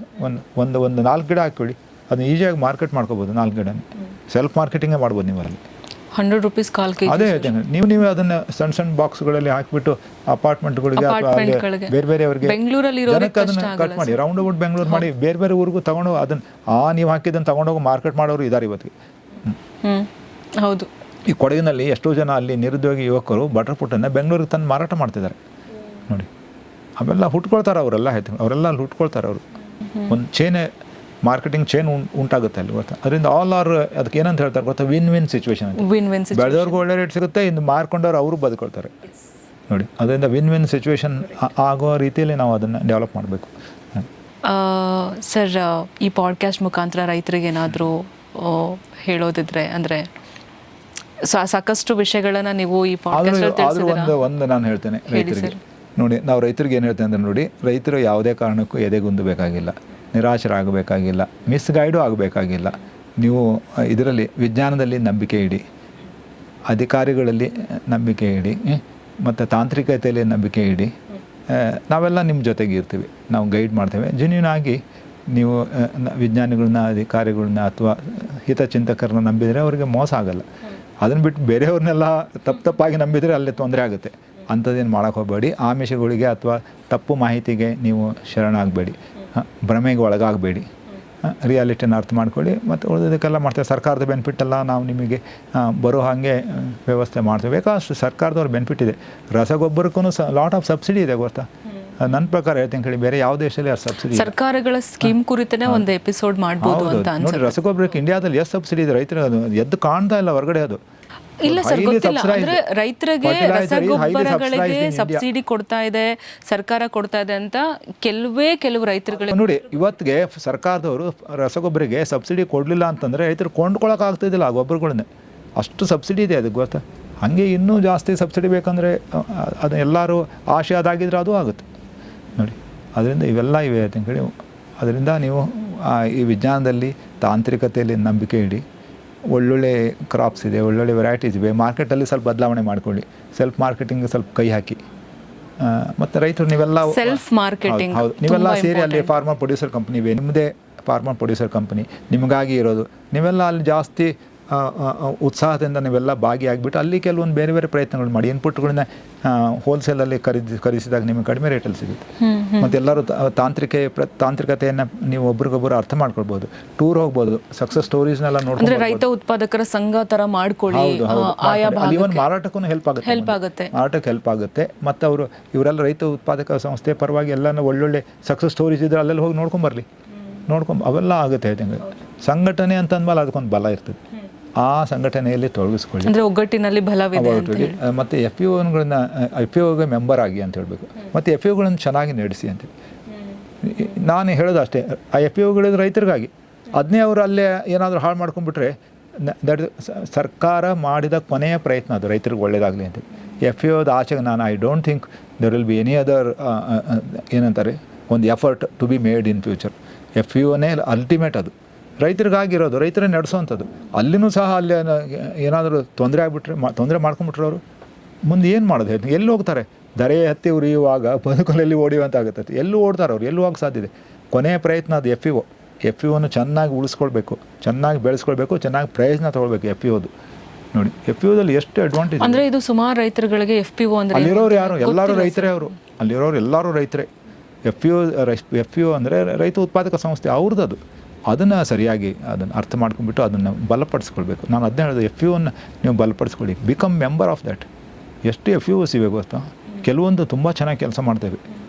ಒಂದು 4 ಗಿಡ ಹಾಕೊಳ್ಳಿ, ಅದನ್ನ ಈಸಿಯಾಗಿ ಮಾರ್ಕೆಟ್ ಮಾಡ್ಕೋಬೋದು. 4 ಗಿಡ ಸೆಲ್ಫ್ ಮಾರ್ಕೆಟಿಂಗೇ ಮಾಡ್ಬೋದು ನೀವು ಅಲ್ಲಿ. 100 ರೂಪೀಸ್ ಕಾಲ್ ಕೆಜಿ. ಅದೇ ಹೇಳ್ತೇನೆ, ನೀವು ಅದನ್ನ ಸಣ್ಣ ಬಾಕ್ಸ್ಗಳಲ್ಲಿ ಹಾಕಿಬಿಟ್ಟು ಅಪಾರ್ಟ್ಮೆಂಟ್ಗಳಿಗೆ ಬೇರೆ ಬೇರೆಯವರಿಗೆ ಜನಕ್ಕೆ ಅದನ್ನ ಕಟ್ ಮಾಡಿ ರೌಂಡ್ ಅಬೌಟ್ ಬೆಂಗಳೂರು ಮಾಡಿ ಬೇರೆ ಊರಿಗೂ ತಗೊಂಡು ಅದನ್ನ ನೀವು ಹಾಕಿದ್ದನ್ನು ತಗೊಂಡೋಗಿ ಮಾರ್ಕೆಟ್ ಮಾಡೋರು ಇದ್ದಾರೆ ಇವತ್ತಿಗೆ. ಹೌದು. ಈ ಕೊಡಗಿನಲ್ಲಿ ಎಷ್ಟೋ ಜನ ಅಲ್ಲಿ ನಿರುದ್ಯೋಗಿ ಯುವಕರು ಬಟರ್ ಫ್ರೂಟನ್ನು ಬೆಂಗಳೂರಿಗೆ ತಂದು ಮಾರಾಟ ಮಾಡ್ತಿದ್ದಾರೆ ನೋಡಿ. ಅವೆಲ್ಲ ಹುಟ್ಕೊಳ್ತಾರೆ ಅವರೆಲ್ಲ, ಅವರೆಲ್ಲ ಅಲ್ಲಿ ಹುಟ್ಕೊಳ್ತಾರೆ ಅವರು. ಒಂದು ಮಾರ್ಕೆಟಿಂಗ್ ಚೇನ್ ಉಂಟಾಗುತ್ತೆ ಅಲ್ಲಿ ಗೊತ್ತಾ. ಅದರಿಂದ ಆಲ್ ಆರ್ ಅದಕ್ಕೆ ಏನಂತ ಹೇಳ್ತಾರೆ ಗೊತ್ತಾ, ವಿನ್ ಸಿಚುವೇಶನ್ ಅಂತ. ಬೆಳೆದವ್ರಿಗೂ ಒಳ್ಳೆ ರೇಟ್ ಸಿಗುತ್ತೆ, ಇನ್ನು ಮಾರ್ಕೊಂಡವ್ರು ಅವರು ಬದುಕೊಳ್ತಾರೆ ನೋಡಿ. ಅದರಿಂದ ವಿನ್ ಸಿಚುವೇಶನ್ ಆಗೋ ರೀತಿಯಲ್ಲಿ ನಾವು ಅದನ್ನು ಡೆವಲಪ್ ಮಾಡಬೇಕು. ಸರ್, ಈ ಪಾಡ್ಕಾಸ್ಟ್ ಮುಖಾಂತರ ರೈತರಿಗೆ ಏನಾದರೂ ಹೇಳೋದಿದ್ರೆ, ಅಂದರೆ ಸಾಕಷ್ಟು ವಿಷಯಗಳನ್ನು ನೀವು ಈ ಪಾಡ್ಕಾಸ್ಟ್ ಒಂದು ನಾನು ಹೇಳ್ತೇನೆ ರೈತರಿಗೆ ನೋಡಿ. ನಾವು ರೈತರಿಗೆ ಏನು ಹೇಳ್ತೇನೆ ಅಂದರೆ ನೋಡಿ, ರೈತರು ಯಾವುದೇ ಕಾರಣಕ್ಕೂ ಎದೆಗುಂದಬೇಕಾಗಿಲ್ಲ, ನಿರಾಶರಾಗಬೇಕಾಗಿಲ್ಲ, ಮಿಸ್ಗೈಡು ಆಗಬೇಕಾಗಿಲ್ಲ. ನೀವು ಇದರಲ್ಲಿ ವಿಜ್ಞಾನದಲ್ಲಿ ನಂಬಿಕೆ ಇಡಿ, ಅಧಿಕಾರಿಗಳಲ್ಲಿ ನಂಬಿಕೆ ಇಡಿ, ಮತ್ತು ತಾಂತ್ರಿಕತೆಯಲ್ಲಿ ನಂಬಿಕೆ ಇಡಿ. ನಾವೆಲ್ಲ ನಿಮ್ಮ ಜೊತೆಗೆ ಇರ್ತೀವಿ, ನಾವು ಗೈಡ್ ಮಾಡ್ತೇವೆ. ಜೆನ್ಯೂನ್ ಆಗಿ ನೀವು ವಿಜ್ಞಾನಿಗಳನ್ನ, ಅಧಿಕಾರಿಗಳನ್ನ ಅಥವಾ ಹಿತಚಿಂತಕರನ್ನ ನಂಬಿದರೆ ಅವರಿಗೆ ಮೋಸ ಆಗಲ್ಲ. ಅದನ್ನು ಬಿಟ್ಟು ಬೇರೆಯವ್ರನ್ನೆಲ್ಲ ತಪ್ಪಾಗಿ ನಂಬಿದರೆ ಅಲ್ಲೇ ತೊಂದರೆ ಆಗುತ್ತೆ. ಅಂಥದ್ದೇನು ಮಾಡೋಕ್ಕೆ ಹೋಗಬೇಡಿ. ಆಮಿಷಗಳಿಗೆ ಅಥವಾ ತಪ್ಪು ಮಾಹಿತಿಗೆ ನೀವು ಶರಣಾಗಬೇಡಿ, ಭ್ರಮೆಗೆ ಒಳಗಾಗಬೇಡಿ. ರಿಯಾಲಿಟಿನ ಅರ್ಥ ಮಾಡ್ಕೊಳ್ಳಿ. ಮತ್ತು ಉಳಿದೋದಕ್ಕೆಲ್ಲ ಮಾಡ್ತೇವೆ. ಸರ್ಕಾರದ ಬೆನಿಫಿಟ್ಟೆಲ್ಲ ನಾವು ನಿಮಗೆ ಬರೋ ಹಾಗೆ ವ್ಯವಸ್ಥೆ ಮಾಡ್ತೇವೆ. ಬೇಕಾದಷ್ಟು ಸರ್ಕಾರದವ್ರ ಬೆನಿಫಿಟ್ ಇದೆ. ರಸಗೊಬ್ಬರಕ್ಕೂ ಲಾಟ್ ಆಫ್ ಸಬ್ಸಿಡಿ ಇದೆ ಗೊತ್ತಾ. ನನ್ನ ಪ್ರಕಾರ ಹೇಳ್ತೀನಿ ಕೇಳಿ, ಬೇರೆ ಯಾವ ದೇಶದಲ್ಲಿ ಸಬ್ಸಿಡಿ, ಸರ್ಕಾರಗಳ ಸ್ಕೀಮ್ ಕುರಿತೇ ಒಂದು ಎಪಿಸೋಡ್ ಮಾಡ್ಬೋದು ಅಂತ ನೋಡಿ. ರಸಗೊಬ್ಬರಕ್ಕೆ ಇಂಡಿಯಾದಲ್ಲಿ ಎಷ್ಟು ಸಬ್ಸಿಡಿ ಇದೆ, ರೈತರಿಗೆ ಅದು ಎದ್ದು ಕಾಣ್ತಾ ಇಲ್ಲ ಹೊರಗಡೆ. ಅದು ಇಲ್ಲ ಸರ್, ಗೊತ್ತಿಲ್ಲ. ಅಂದ್ರೆ ರೈತರಿಗೆ ರಸಗೊಬ್ಬರಗಳಿಗೆ ಸಬ್ಸಿಡಿ ಕೊಡ್ತಾ ಇದೆ, ಸರ್ಕಾರ ಕೊಡ್ತಾ ಇದೆ ಅಂತ ಕೆಲವು ರೈತರುಗಳಿಗೆ ನೋಡಿ. ಇವತ್ತಿಗೆ ಸರ್ಕಾರದವರು ರಸಗೊಬ್ಬರಿಗೆ ಸಬ್ಸಿಡಿ ಕೊಡಲಿಲ್ಲ ಅಂತಂದರೆ ರೈತರು ಕೊಂಡ್ಕೊಳಕ್ಕೆ ಆಗ್ತಿದ್ದಿಲ್ಲ ಆ ಗೊಬ್ಬರಗಳನ್ನೇ. ಅಷ್ಟು ಸಬ್ಸಿಡಿ ಇದೆ ಅದಕ್ಕೆ ಗೊತ್ತಾ. ಹಾಗೆ ಇನ್ನೂ ಜಾಸ್ತಿ ಸಬ್ಸಿಡಿ ಬೇಕಂದರೆ ಅದು ಎಲ್ಲರೂ ಆಶೆ ಅದಾಗಿದ್ರೆ ಅದು ಆಗುತ್ತೆ ನೋಡಿ. ಅದರಿಂದ ಇವೆಲ್ಲ ಇವೆ ಅಂತ ಹೇಳಿ, ಅದರಿಂದ ನೀವು ಈ ವಿಜ್ಞಾನದಲ್ಲಿ, ತಾಂತ್ರಿಕತೆಯಲ್ಲಿ ನಂಬಿಕೆ ಇಡಿ. ಒಳ್ಳೊಳ್ಳೆ ಕ್ರಾಪ್ಸ್ ಇದೆ, ಒಳ್ಳೊಳ್ಳೆ ವೆರೈಟೀಸ್ ಇವೆ. ಮಾರ್ಕೆಟಲ್ಲಿ ಸ್ವಲ್ಪ ಬದಲಾವಣೆ ಮಾಡ್ಕೊಳ್ಳಿ, ಸೆಲ್ಫ್ ಮಾರ್ಕೆಟಿಂಗ್ ಸ್ವಲ್ಪ ಕೈ ಹಾಕಿ. ಮತ್ತು ರೈತರು ನೀವೆಲ್ಲ ಸೆಲ್ಫ್ ಮಾರ್ಕೆಟಿಂಗ್, ಹೌದು, ನೀವೆಲ್ಲ ಸೇರಿ ಅಲ್ಲಿ ಫಾರ್ಮರ್ ಪ್ರೊಡ್ಯೂಸರ್ ಕಂಪ್ನಿ ಇವೆ, ನಿಮ್ಮದೇ ಫಾರ್ಮರ್ ಪ್ರೊಡ್ಯೂಸರ್ ಕಂಪ್ನಿ ನಿಮಗಾಗಿ ಇರೋದು. ನೀವೆಲ್ಲ ಅಲ್ಲಿ ಜಾಸ್ತಿ ಉತ್ಸಾಹದಿಂದ ನೀವೆಲ್ಲ ಭಾಗಿಯಾಗಿಬಿಟ್ಟು ಅಲ್ಲಿ ಕೆಲವೊಂದು ಬೇರೆ ಬೇರೆ ಪ್ರಯತ್ನಗಳು ಮಾಡಿ ಇನ್ಪುಟ್ಗಳನ್ನ ಹೋಲ್ಸೇಲಲ್ಲಿ ಖರೀದಿಸಿದಾಗ ನಿಮಗೆ ಕಡಿಮೆ ರೇಟಲ್ಲಿ ಸಿಗುತ್ತೆ. ಮತ್ತು ಎಲ್ಲರೂ ತಾಂತ್ರಿಕತೆಯನ್ನು ನೀವು ಒಬ್ರಿಗೊಬ್ಬರು ಅರ್ಥ ಮಾಡ್ಕೊಳ್ಬೋದು, ಟೂರ್ ಹೋಗ್ಬೋದು, ಸಕ್ಸಸ್ ಸ್ಟೋರೀಸ್ನೆಲ್ಲ ನೋಡ್ಕೊಂಡು ರೈತ ಉತ್ಪಾದಕರ ಸಂಘ ತರ ಮಾಡ್ಕೊಳ್ಳಿ, ಇವನ್ ಮಾರಾಟಕ್ಕೂ ಹೆಲ್ಪ್ ಆಗುತ್ತೆ, ಮಾರಾಟಕ್ಕೆ ಹೆಲ್ಪ್ ಆಗುತ್ತೆ. ಮತ್ತು ಅವರು ಇವರೆಲ್ಲ ರೈತ ಉತ್ಪಾದಕ ಸಂಸ್ಥೆ ಪರವಾಗಿ ಎಲ್ಲನೂ ಒಳ್ಳೊಳ್ಳೆ ಸಕ್ಸಸ್ ಸ್ಟೋರೀಸ್ ಇದ್ರೆ ಅಲ್ಲೆಲ್ಲ ಹೋಗಿ ನೋಡ್ಕೊಂಬರ್ಲಿ, ಅವೆಲ್ಲ ಆಗುತ್ತೆ. ಐತಿಂಗ ಸಂಘಟನೆ ಅಂತಂದ್ಮೇಲೆ ಅದಕ್ಕೊಂದು ಬಲ ಇರ್ತದೆ, ಆ ಸಂಘಟನೆಯಲ್ಲಿ ತೊಡಗಿಸ್ಕೊಳ್ಳಿ, ಅಂದರೆ ಒಗ್ಗಟ್ಟಿನಲ್ಲಿ ಬಲವಿದೆ. ಮತ್ತು FPOಗೆ ಮೆಂಬರ್ ಆಗಿ ಅಂತ ಹೇಳಬೇಕು, ಮತ್ತು FPOಗಳನ್ನು ಚೆನ್ನಾಗಿ ನಡೆಸಿ ಅಂತೇಳಿ ನಾನು ಹೇಳೋದು ಅಷ್ಟೇ. ಆ FPOಗಳಿದ್ದು ರೈತರಿಗಾಗಿ, ಅದನ್ನೇ ಅವರು ಅಲ್ಲೇ ಏನಾದರೂ ಹಾಳು ಮಾಡ್ಕೊಂಡ್ಬಿಟ್ರೆ ದಟ್ ಸರ್ಕಾರ ಮಾಡಿದ ಕೊನೆಯ ಪ್ರಯತ್ನ ಅದು ರೈತರಿಗೆ ಒಳ್ಳೇದಾಗಲಿ ಅಂತ. FPOದ ಆಚೆಗೆ ನಾನು I don't think there will be any other ಏನಂತಾರೆ ಒಂದು effort to be made in future. FPOನೇ ಅಲ್ಟಿಮೇಟ್, ಅದು ರೈತರಿಗಾಗಿರೋದು, ರೈತರೇ ನಡೆಸೋವಂಥದ್ದು. ಅಲ್ಲಿನೂ ಸಹ ಅಲ್ಲಿ ಏನಾದರೂ ತೊಂದರೆ ಮಾಡ್ಕೊಂಬಿಟ್ರೆ ಅವರು ಮುಂದೆ ಏನು ಮಾಡೋದು ಹೇಳಿ, ಎಲ್ಲಿ ಹೋಗ್ತಾರೆ? ದರೆ ಹತ್ತಿ ಉರಿಯುವಾಗ ಬದುಕಲ್ಲಿ ಓಡಿಯುವಂತ ಆಗುತ್ತೆ. ಎಲ್ಲೂ ಓಡ್ತಾರೆ ಅವ್ರು, ಎಲ್ಲೂ ಹೋಗಿ ಸಾಧ್ಯತೆ. ಕೊನೆಯ ಪ್ರಯತ್ನ ಅದು FPOನ ಚೆನ್ನಾಗಿ ಉಳಿಸ್ಕೊಳ್ಬೇಕು, ಚೆನ್ನಾಗಿ ಬೆಳೆಸ್ಕೊಳ್ಬೇಕು, ಚೆನ್ನಾಗಿ ಪ್ರಯೋಜನ ತೊಗೊಳ್ಬೇಕು FPOದು. ನೋಡಿ FPOದಲ್ಲಿ ಎಷ್ಟು ಅಡ್ವಾಂಟೇಜ್ ಅಂದರೆ ಇದು ಸುಮಾರು ರೈತರುಗಳಿಗೆ FPO ಅಂದರೆ ಅಲ್ಲಿರೋರು ಯಾರು ಎಲ್ಲರೂ ರೈತರೇ, ಅಲ್ಲಿರೋರು ಎಲ್ಲರೂ ರೈತರೇ. FPO ಅಂದರೆ ರೈತ ಉತ್ಪಾದಕ ಸಂಸ್ಥೆ ಅವ್ರದ್ದು, ಅದು ಅದನ್ನು ಸರಿಯಾಗಿ ಅದನ್ನು ಅರ್ಥ ಮಾಡ್ಕೊಂಡ್ಬಿಟ್ಟು ಅದನ್ನು ಬಲಪಡಿಸ್ಕೊಳ್ಬೇಕು. ನಾನು ಅದನ್ನೇ ಹೇಳಿದೆ, FPOನ ನೀವು ಬಲಪಡಿಸ್ಕೊಳ್ಳಿ, ಬಿಕಮ್ ಮೆಂಬರ್ ಆಫ್ ದ್ಯಾಟ್. ಎಷ್ಟು FPOs ಇವೆ ಗೊತ್ತಾ? ಕೆಲವೊಂದು ತುಂಬ ಚೆನ್ನಾಗಿ ಕೆಲಸ ಮಾಡ್ತೇವೆ,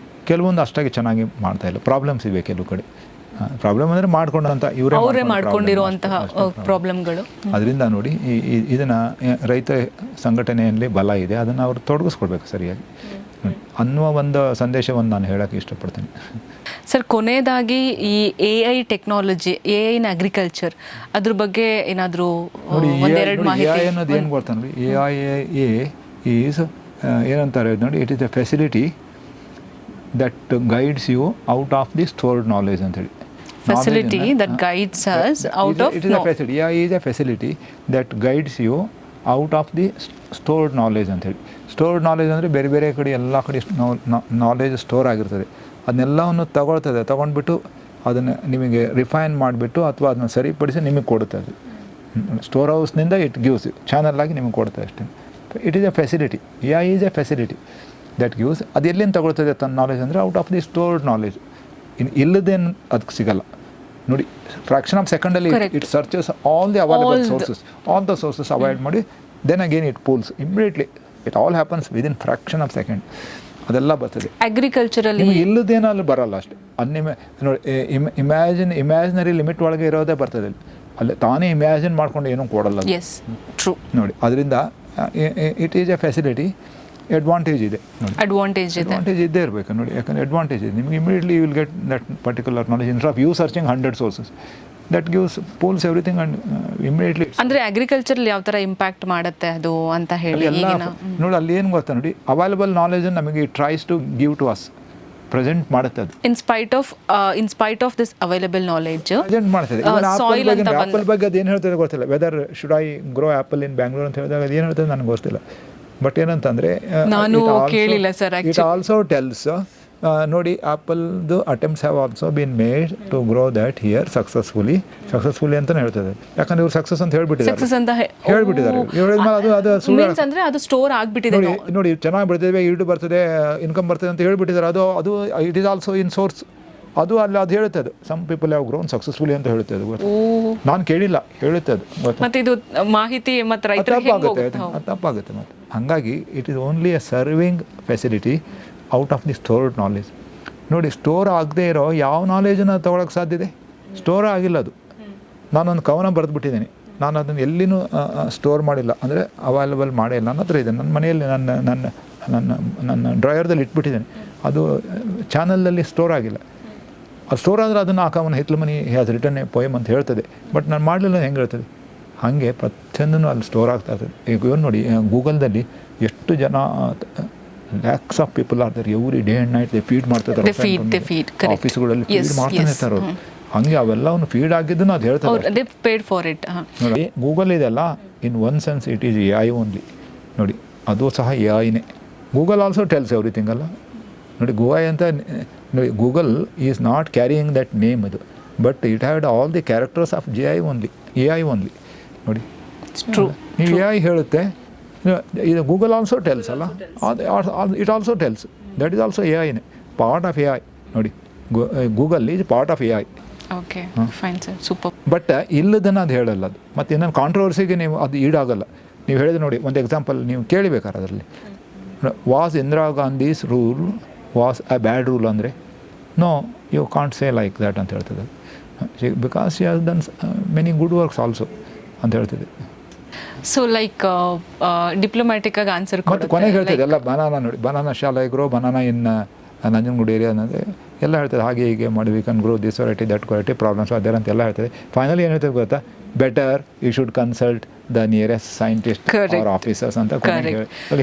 ಕೆಲವೊಂದು ಅಷ್ಟಾಗಿ ಚೆನ್ನಾಗಿ ಮಾಡ್ತಾಯಿಲ್ಲ, ಪ್ರಾಬ್ಲಮ್ಸ್ ಇವೆ ಕೆಲವು ಕಡೆ. ಪ್ರಾಬ್ಲಮ್ ಅಂದರೆ ಮಾಡ್ಕೊಂಡಂಥ ಇವರೇ ಮಾಡ್ಕೊಂಡಿರುವಂತಹ ಪ್ರಾಬ್ಲಮ್ಗಳು. ಅದರಿಂದ ನೋಡಿ ಇದನ್ನು ರೈತ ಸಂಘಟನೆಯಲ್ಲಿ ಬಲ ಇದೆ, ಅದನ್ನು ಅವರು ತೊಡಗಿಸ್ಕೊಳ್ಬೇಕು ಸರಿಯಾಗಿ ಅನ್ನುವ ಒಂದು ಸಂದೇಶವನ್ನು ನಾನು ಹೇಳೋಕ್ಕೆ ಇಷ್ಟಪಡ್ತೀನಿ. ಸರ್, ಕೊನೆಯದಾಗಿ ಈ AI technology, AI in agriculture, ಅದ್ರ ಬಗ್ಗೆ ಏನಾದರೂ ಒಂದೆರಡು ಮಾಹಿತಿ? AI ಅನ್ನೋದು ಏನು ಗೊತ್ತಾ ನೋಡಿ, AIA ಈಸ್ ಏನಂತಾರೆ ನೋಡಿ, it is a facility that guides you out of the stored knowledge ಅಂತೇಳಿ. Facility that guides us out of facility. AI is a facility that guides you out of the stored knowledge ಅಂತೇಳಿ. Stored knowledge ಅಂದರೆ ಬೇರೆ ಬೇರೆ ಕಡೆ ಎಲ್ಲ ಕಡೆ knowledge store ಆಗಿರ್ತದೆ, ಅದನ್ನೆಲ್ಲವನ್ನು ತೊಗೊಂಡ್ಬಿಟ್ಟು ಅದನ್ನು ನಿಮಗೆ ರಿಫೈನ್ ಮಾಡಿಬಿಟ್ಟು ಅಥವಾ ಅದನ್ನು ಸರಿಪಡಿಸಿ ನಿಮಗೆ ಕೊಡುತ್ತೆ. ಅದು ಸ್ಟೋರ್ ಹೌಸ್ನಿಂದ ಇಟ್ ಗಿವ್ಸ್ ಚಾನಲ್ ಆಗಿ ನಿಮಗೆ ಕೊಡುತ್ತೆ ಅಷ್ಟೇ. It is a facility. AI is a facility that gives. ಅದು ಎಲ್ಲಿಂದ ತಗೊಳ್ತದೆ ತನ್ನ ನಾಲೆಜ್ ಅಂದರೆ out of the stored knowledge. ಇಲ್ಲದೇನು ಅದಕ್ಕೆ ಸಿಗಲ್ಲ ನೋಡಿ. ಫ್ರಾಕ್ಷನ್ ಆಫ್ ಸೆಕೆಂಡಲ್ಲಿ it searches all the available sources, all the sources avoid ಮಾಡಿ then again it pools immediately. It all happens within fraction of second. ಅದೆಲ್ಲ ಬರ್ತದೆ ಅಗ್ರಿಕಲ್ಚರಲ್ಲಿ. ನಿಮಗೆ ಇಲ್ಲದೇನೋ ಅಲ್ಲಿ ಬರಲ್ಲ ಅಷ್ಟೇ. ನೋಡಿ, ಇಮ್ಯಾಜಿನರಿ ಲಿಮಿಟ್ ಒಳಗೆ ಇರೋದೇ ಬರ್ತದೆ ಅಲ್ಲಿ ತಾನೇ ಇಮ್ಯಾಜಿನ್ ಮಾಡ್ಕೊಂಡು ಏನೂ ಕೊಡಲ್ಲ ನೋಡಿ. ಅದರಿಂದ it is a facility. Advantage ಇದೆ ನೋಡಿ, ಅಡ್ವಾಂಟೇಜ್ ಇದ್ದೇ ಇರಬೇಕು ನೋಡಿ. ಯಾಕಂದರೆ ಅಡ್ವಾಂಟೇಜ್ ಇದೆ ನಿಮಗೆ. Immediately you will get that particular knowledge instead of you searching 100 sources. That gives pools everything and immediately. ಅಂದರೆ ಅಗ್ರಿಕಲ್ಚರಲ್ಲಿ ಯಾವ ಥರ ಇಂಪ್ಯಾಕ್ಟ್ ಮಾಡುತ್ತೆ ಅದು ಅಂತ ಹೇಳಿ ನೋಡಿ. ಅಲ್ಲಿ ಏನು ಗೊತ್ತಾ ನೋಡಿ, ಅವೈಲಬಲ್ ನಾಲೆಜ್ ನಮಗೆ it tries to give to us, present ಮಾಡುತ್ತೆ. ಅದು in spite of this available knowledge present ಮಾಡ್ತದೆ. ಆಪಲ್ ಬಗ್ಗೆ ಅದು ಏನು ಹೇಳ್ತದೆ ಗೊತ್ತಿಲ್ಲ. Whether should I grow apple in Bangalore ಅಂತ ಹೇಳಿದಾಗ ಅದು ಏನು ಹೇಳ್ತದೆ ನನಗೆ ಗೊತ್ತಿಲ್ಲ. ಬಟ್ ಏನಂತಂದರೆ ಇಟ್ ಆಲ್ಸೋ ಟೆಲ್ಸ್ ನೋಡಿ, ಆಪಲ್ದು attempts have also been made to grow that here successfully ಅಂತಲೇ ಹೇಳ್ತದೆ. ಯಾಕಂದ್ರೆ ಇವ್ರು ಸಕ್ಸಸ್ ಅಂತ ಹೇಳ್ಬಿಟ್ಟಿದ್ದಾರೆ. ಅದು ಸ್ಟೋರ್ ಆಗ್ಬಿಟ್ಟಿದೆ ನೋಡಿ, ಚೆನ್ನಾಗಿ ಬರ್ತದೆ, ಈಲ್ಡ್ ಬರ್ತದೆ, ಇನ್ಕಮ್ ಬರ್ತದೆ ಅಂತ ಹೇಳ್ಬಿಟ್ಟಿದ್ದಾರೆ. ಅದು it is also in source. ಅದು ಅಲ್ಲಿ ಅದು ಹೇಳುತ್ತೆ. ಅದು some people have grown successfully ಅಂತ ಹೇಳುತ್ತೆ. ಅದು ನಾನು ಕೇಳಿಲ್ಲ, ಹೇಳುತ್ತೆ ಅದು. ಮತ್ತೆ ಇದು ಮಾಹಿತಿ ಮತ್ತು ರೈತರಿಗೆ ತಪ್ಪಾಗುತ್ತೆ. ಮತ್ತು ಹಾಗಾಗಿ it is only A serving facility out of the stored knowledge. ನೋಡಿ, ಸ್ಟೋರ್ ಆಗದೆ ಇರೋ ಯಾವ ನಾಲೆಜನ್ನು ತೊಗೊಳಕ್ಕೆ ಸಾಧ್ಯತೆ? ಸ್ಟೋರ್ ಆಗಿಲ್ಲ ಅದು. ನಾನೊಂದು ಕವನ ಬರೆದ್ಬಿಟ್ಟಿದ್ದೀನಿ, ನಾನು ಅದನ್ನು ಎಲ್ಲಿನೂ ಸ್ಟೋರ್ ಮಾಡಿಲ್ಲ, ಅಂದರೆ ಅವೈಲಬಲ್ ಮಾಡೇ ಇಲ್ಲ. ನನ್ನ ಹತ್ರ ಇದೆ, ನನ್ನ ಮನೆಯಲ್ಲಿ ನನ್ನ ಡ್ರಾಯರ್ದಲ್ಲಿ ಇಟ್ಬಿಟ್ಟಿದ್ದೇನೆ. ಅದು ಚಾನಲ್ನಲ್ಲಿ ಸ್ಟೋರ್ ಆಗಿಲ್ಲ. ಅದು ಸ್ಟೋರ್ ಆದರೆ ಅದನ್ನು ಆಕಾಮನ ಹಿತ್ಲಮನಿ ಹ್ಯಾಸ್ ರಿಟರ್ನ್ ಎ ಪೋಯಮ್ ಅಂತ ಹೇಳ್ತದೆ. ಬಟ್ ನಾನು ಮಾಡಲಿಲ್ಲ, ಹೆಂಗೆ ಹೇಳ್ತದೆ? ಹಾಗೆ ಪ್ರತಿಯೊಂದೂ ಅಲ್ಲಿ ಸ್ಟೋರ್ ಆಗ್ತಾ ಇರ್ತದೆ. ಈಗ ನೋಡಿ, ಗೂಗಲ್ದಲ್ಲಿ ಎಷ್ಟು ಜನ lakhs of people are there every day and night they feed ಮಾಡ್ತಿದ್ದಾರೆ. ಆಫೀಸ್ಗಳಲ್ಲಿ ಫೀಡ್ ಮಾಡ್ತಾನೆ ಇರ್ತಾರೆ ಅವರು. ಹಾಗೆ ಅವೆಲ್ಲವನ್ನು ಫೀಡ್ ಆಗಿದ್ದನ್ನು ಅದು ಹೇಳ್ತಾರೆ ನೋಡಿ. ಗೂಗಲ್ ಇದೆಲ್ಲ in one sense it is AI only ನೋಡಿ. ಅದು ಸಹ AIನೇ. ಗೂಗಲ್ ಆಲ್ಸೋ ಟೆಲ್ಸ್ ಎವ್ರಿಥಿಂಗ್ ಅಲ್ಲ ನೋಡಿ. Google is not carrying that name ಅದು, but it had all the characters of AI only ನೋಡಿ. ಟ್ರೂ. ನೀವು AI ಹೇಳುತ್ತೆ, ಇದು ಗೂಗಲ್ ಆಲ್ಸೋ ಟೆಲ್ಸ್ ಅಲ್ಲ, it also tells, that is also AI, part of AI. ನೋಡಿ, Google is part of AI. Okay, fine sir, super. But ಇಲ್ಲದನ್ನು ಅದು ಹೇಳಲ್ಲ ಅದು. ಮತ್ತು ಇನ್ನೊಂದು ಕಾಂಟ್ರವರ್ಸಿಗೆ ನೀವು ಅದು ಈಡಾಗಲ್ಲ. ನೀವು ಹೇಳಿದ್ರೆ ನೋಡಿ, ಒಂದು ಎಕ್ಸಾಂಪಲ್ ನೀವು ಕೇಳಬೇಕಾರೆ ಅದರಲ್ಲಿ, was Indira Gandhi's rule was a bad rule ಅಂದರೆ, no you can't say like that ಅಂತ ಹೇಳ್ತದೆ. Because she has done many good works also ಅಂತ ಹೇಳ್ತಿದೆ. ಸೊ ಲೈಕ್ ಡಿಪ್ಲೊಮ್ಯಾಟಿಕ್ ಆಗಿ ಆನ್ಸರ್ ಮತ್ತು ಕೊನೆಗೆ ಹೇಳ್ತದೆ ಎಲ್ಲ ಬನಾನಾ ನೋಡಿ, banana shall I grow, banana in Nanjangud area ಅನ್ನೋದು ಎಲ್ಲ ಹೇಳ್ತದೆ. ಹಾಗೆ ಹೀಗೆ ಮಾಡಿ we can grow this variety that quality problems other ಅಂತ ಎಲ್ಲ ಹೇಳ್ತದೆ. ಫೈನಲಿ ಏನು ಹೇಳ್ತದೆ ಗೊತ್ತಾ, better you should consult the nearest scientist or officers ಅಂತ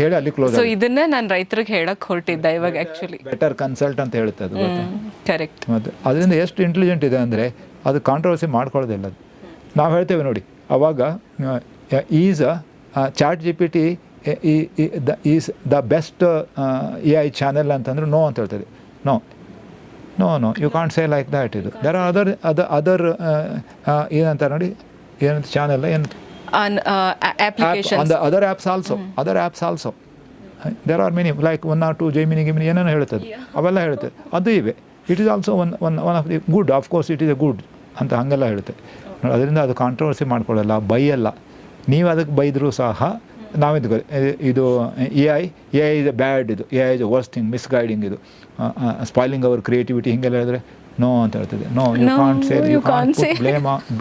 ಹೇಳಿ ಅಲ್ಲಿ ಕ್ಲೋಸ್. ಸೊ ಇದನ್ನೇ ನಾನು ರೈತರಿಗೆ ಹೇಳಕ್ ಹೊರಟಿದ್ದೆ ಇವಾಗ. ಆ್ಯಕ್ಚುಲಿ ಬೆಟರ್ ಕನ್ಸಲ್ಟ್ ಅಂತ ಹೇಳುತ್ತೆ ಅದು. ಕರೆಕ್ಟ್. ಮತ್ತು ಅದರಿಂದ ಎಷ್ಟು ಇಂಟೆಲಿಜೆಂಟ್ ಇದೆ ಅಂದರೆ ಅದು ಕಾಂಟ್ರವರ್ಸಿ ಮಾಡ್ಕೊಳ್ಳೋದಿಲ್ಲ ಅದು. ನಾವು ಹೇಳ್ತೇವೆ ನೋಡಿ, ಅವಾಗ is chat GPT is the best AI channel ಅಂತಂದ್ರೆ ನೋ ಅಂತ ಹೇಳ್ತದೆ. No no no you can't say like that. ಇದು ದರ್ ಆರ್ ಅದರ್ ಏನಂತ ನೋಡಿ, ಏನಂತ ಚಾನೆಲ್ ಏನು other apps also there are many like 1 or 2 Gemini Gemini ಏನೇನೋ ಹೇಳ್ತದೆ, ಅವೆಲ್ಲ ಹೇಳ್ತದೆ. ಅದು ಇವೆ. It is also one of the good, of course it is a good ಅಂತ ಹಾಗೆಲ್ಲ ಹೇಳುತ್ತೆ. ಅದರಿಂದ ಅದು ಕಾಂಟ್ರವರ್ಸಿ ಮಾಡ್ಕೊಳ್ಳಲ್ಲ, ಬೈಯಲ್ಲ. ನೀವು ಅದಕ್ಕೆ ಬೈದರೂ ಸಹ ನಾವಿದು ಇದು AI ಇಸ್ ಎ ಬ್ಯಾಡ್, ಇದು AI is a worst thing, misguiding, ಇದು ಸ್ಪಾಯ್ಲಿಂಗ್ ಅವರ್ ಕ್ರಿಯೇಟಿವಿಟಿ ಹಿಂಗೆಲ್ಲ ಹೇಳಿದ್ರೆ ನೋ ಅಂತ ಹೇಳ್ತದೆ. No you can't say, you can't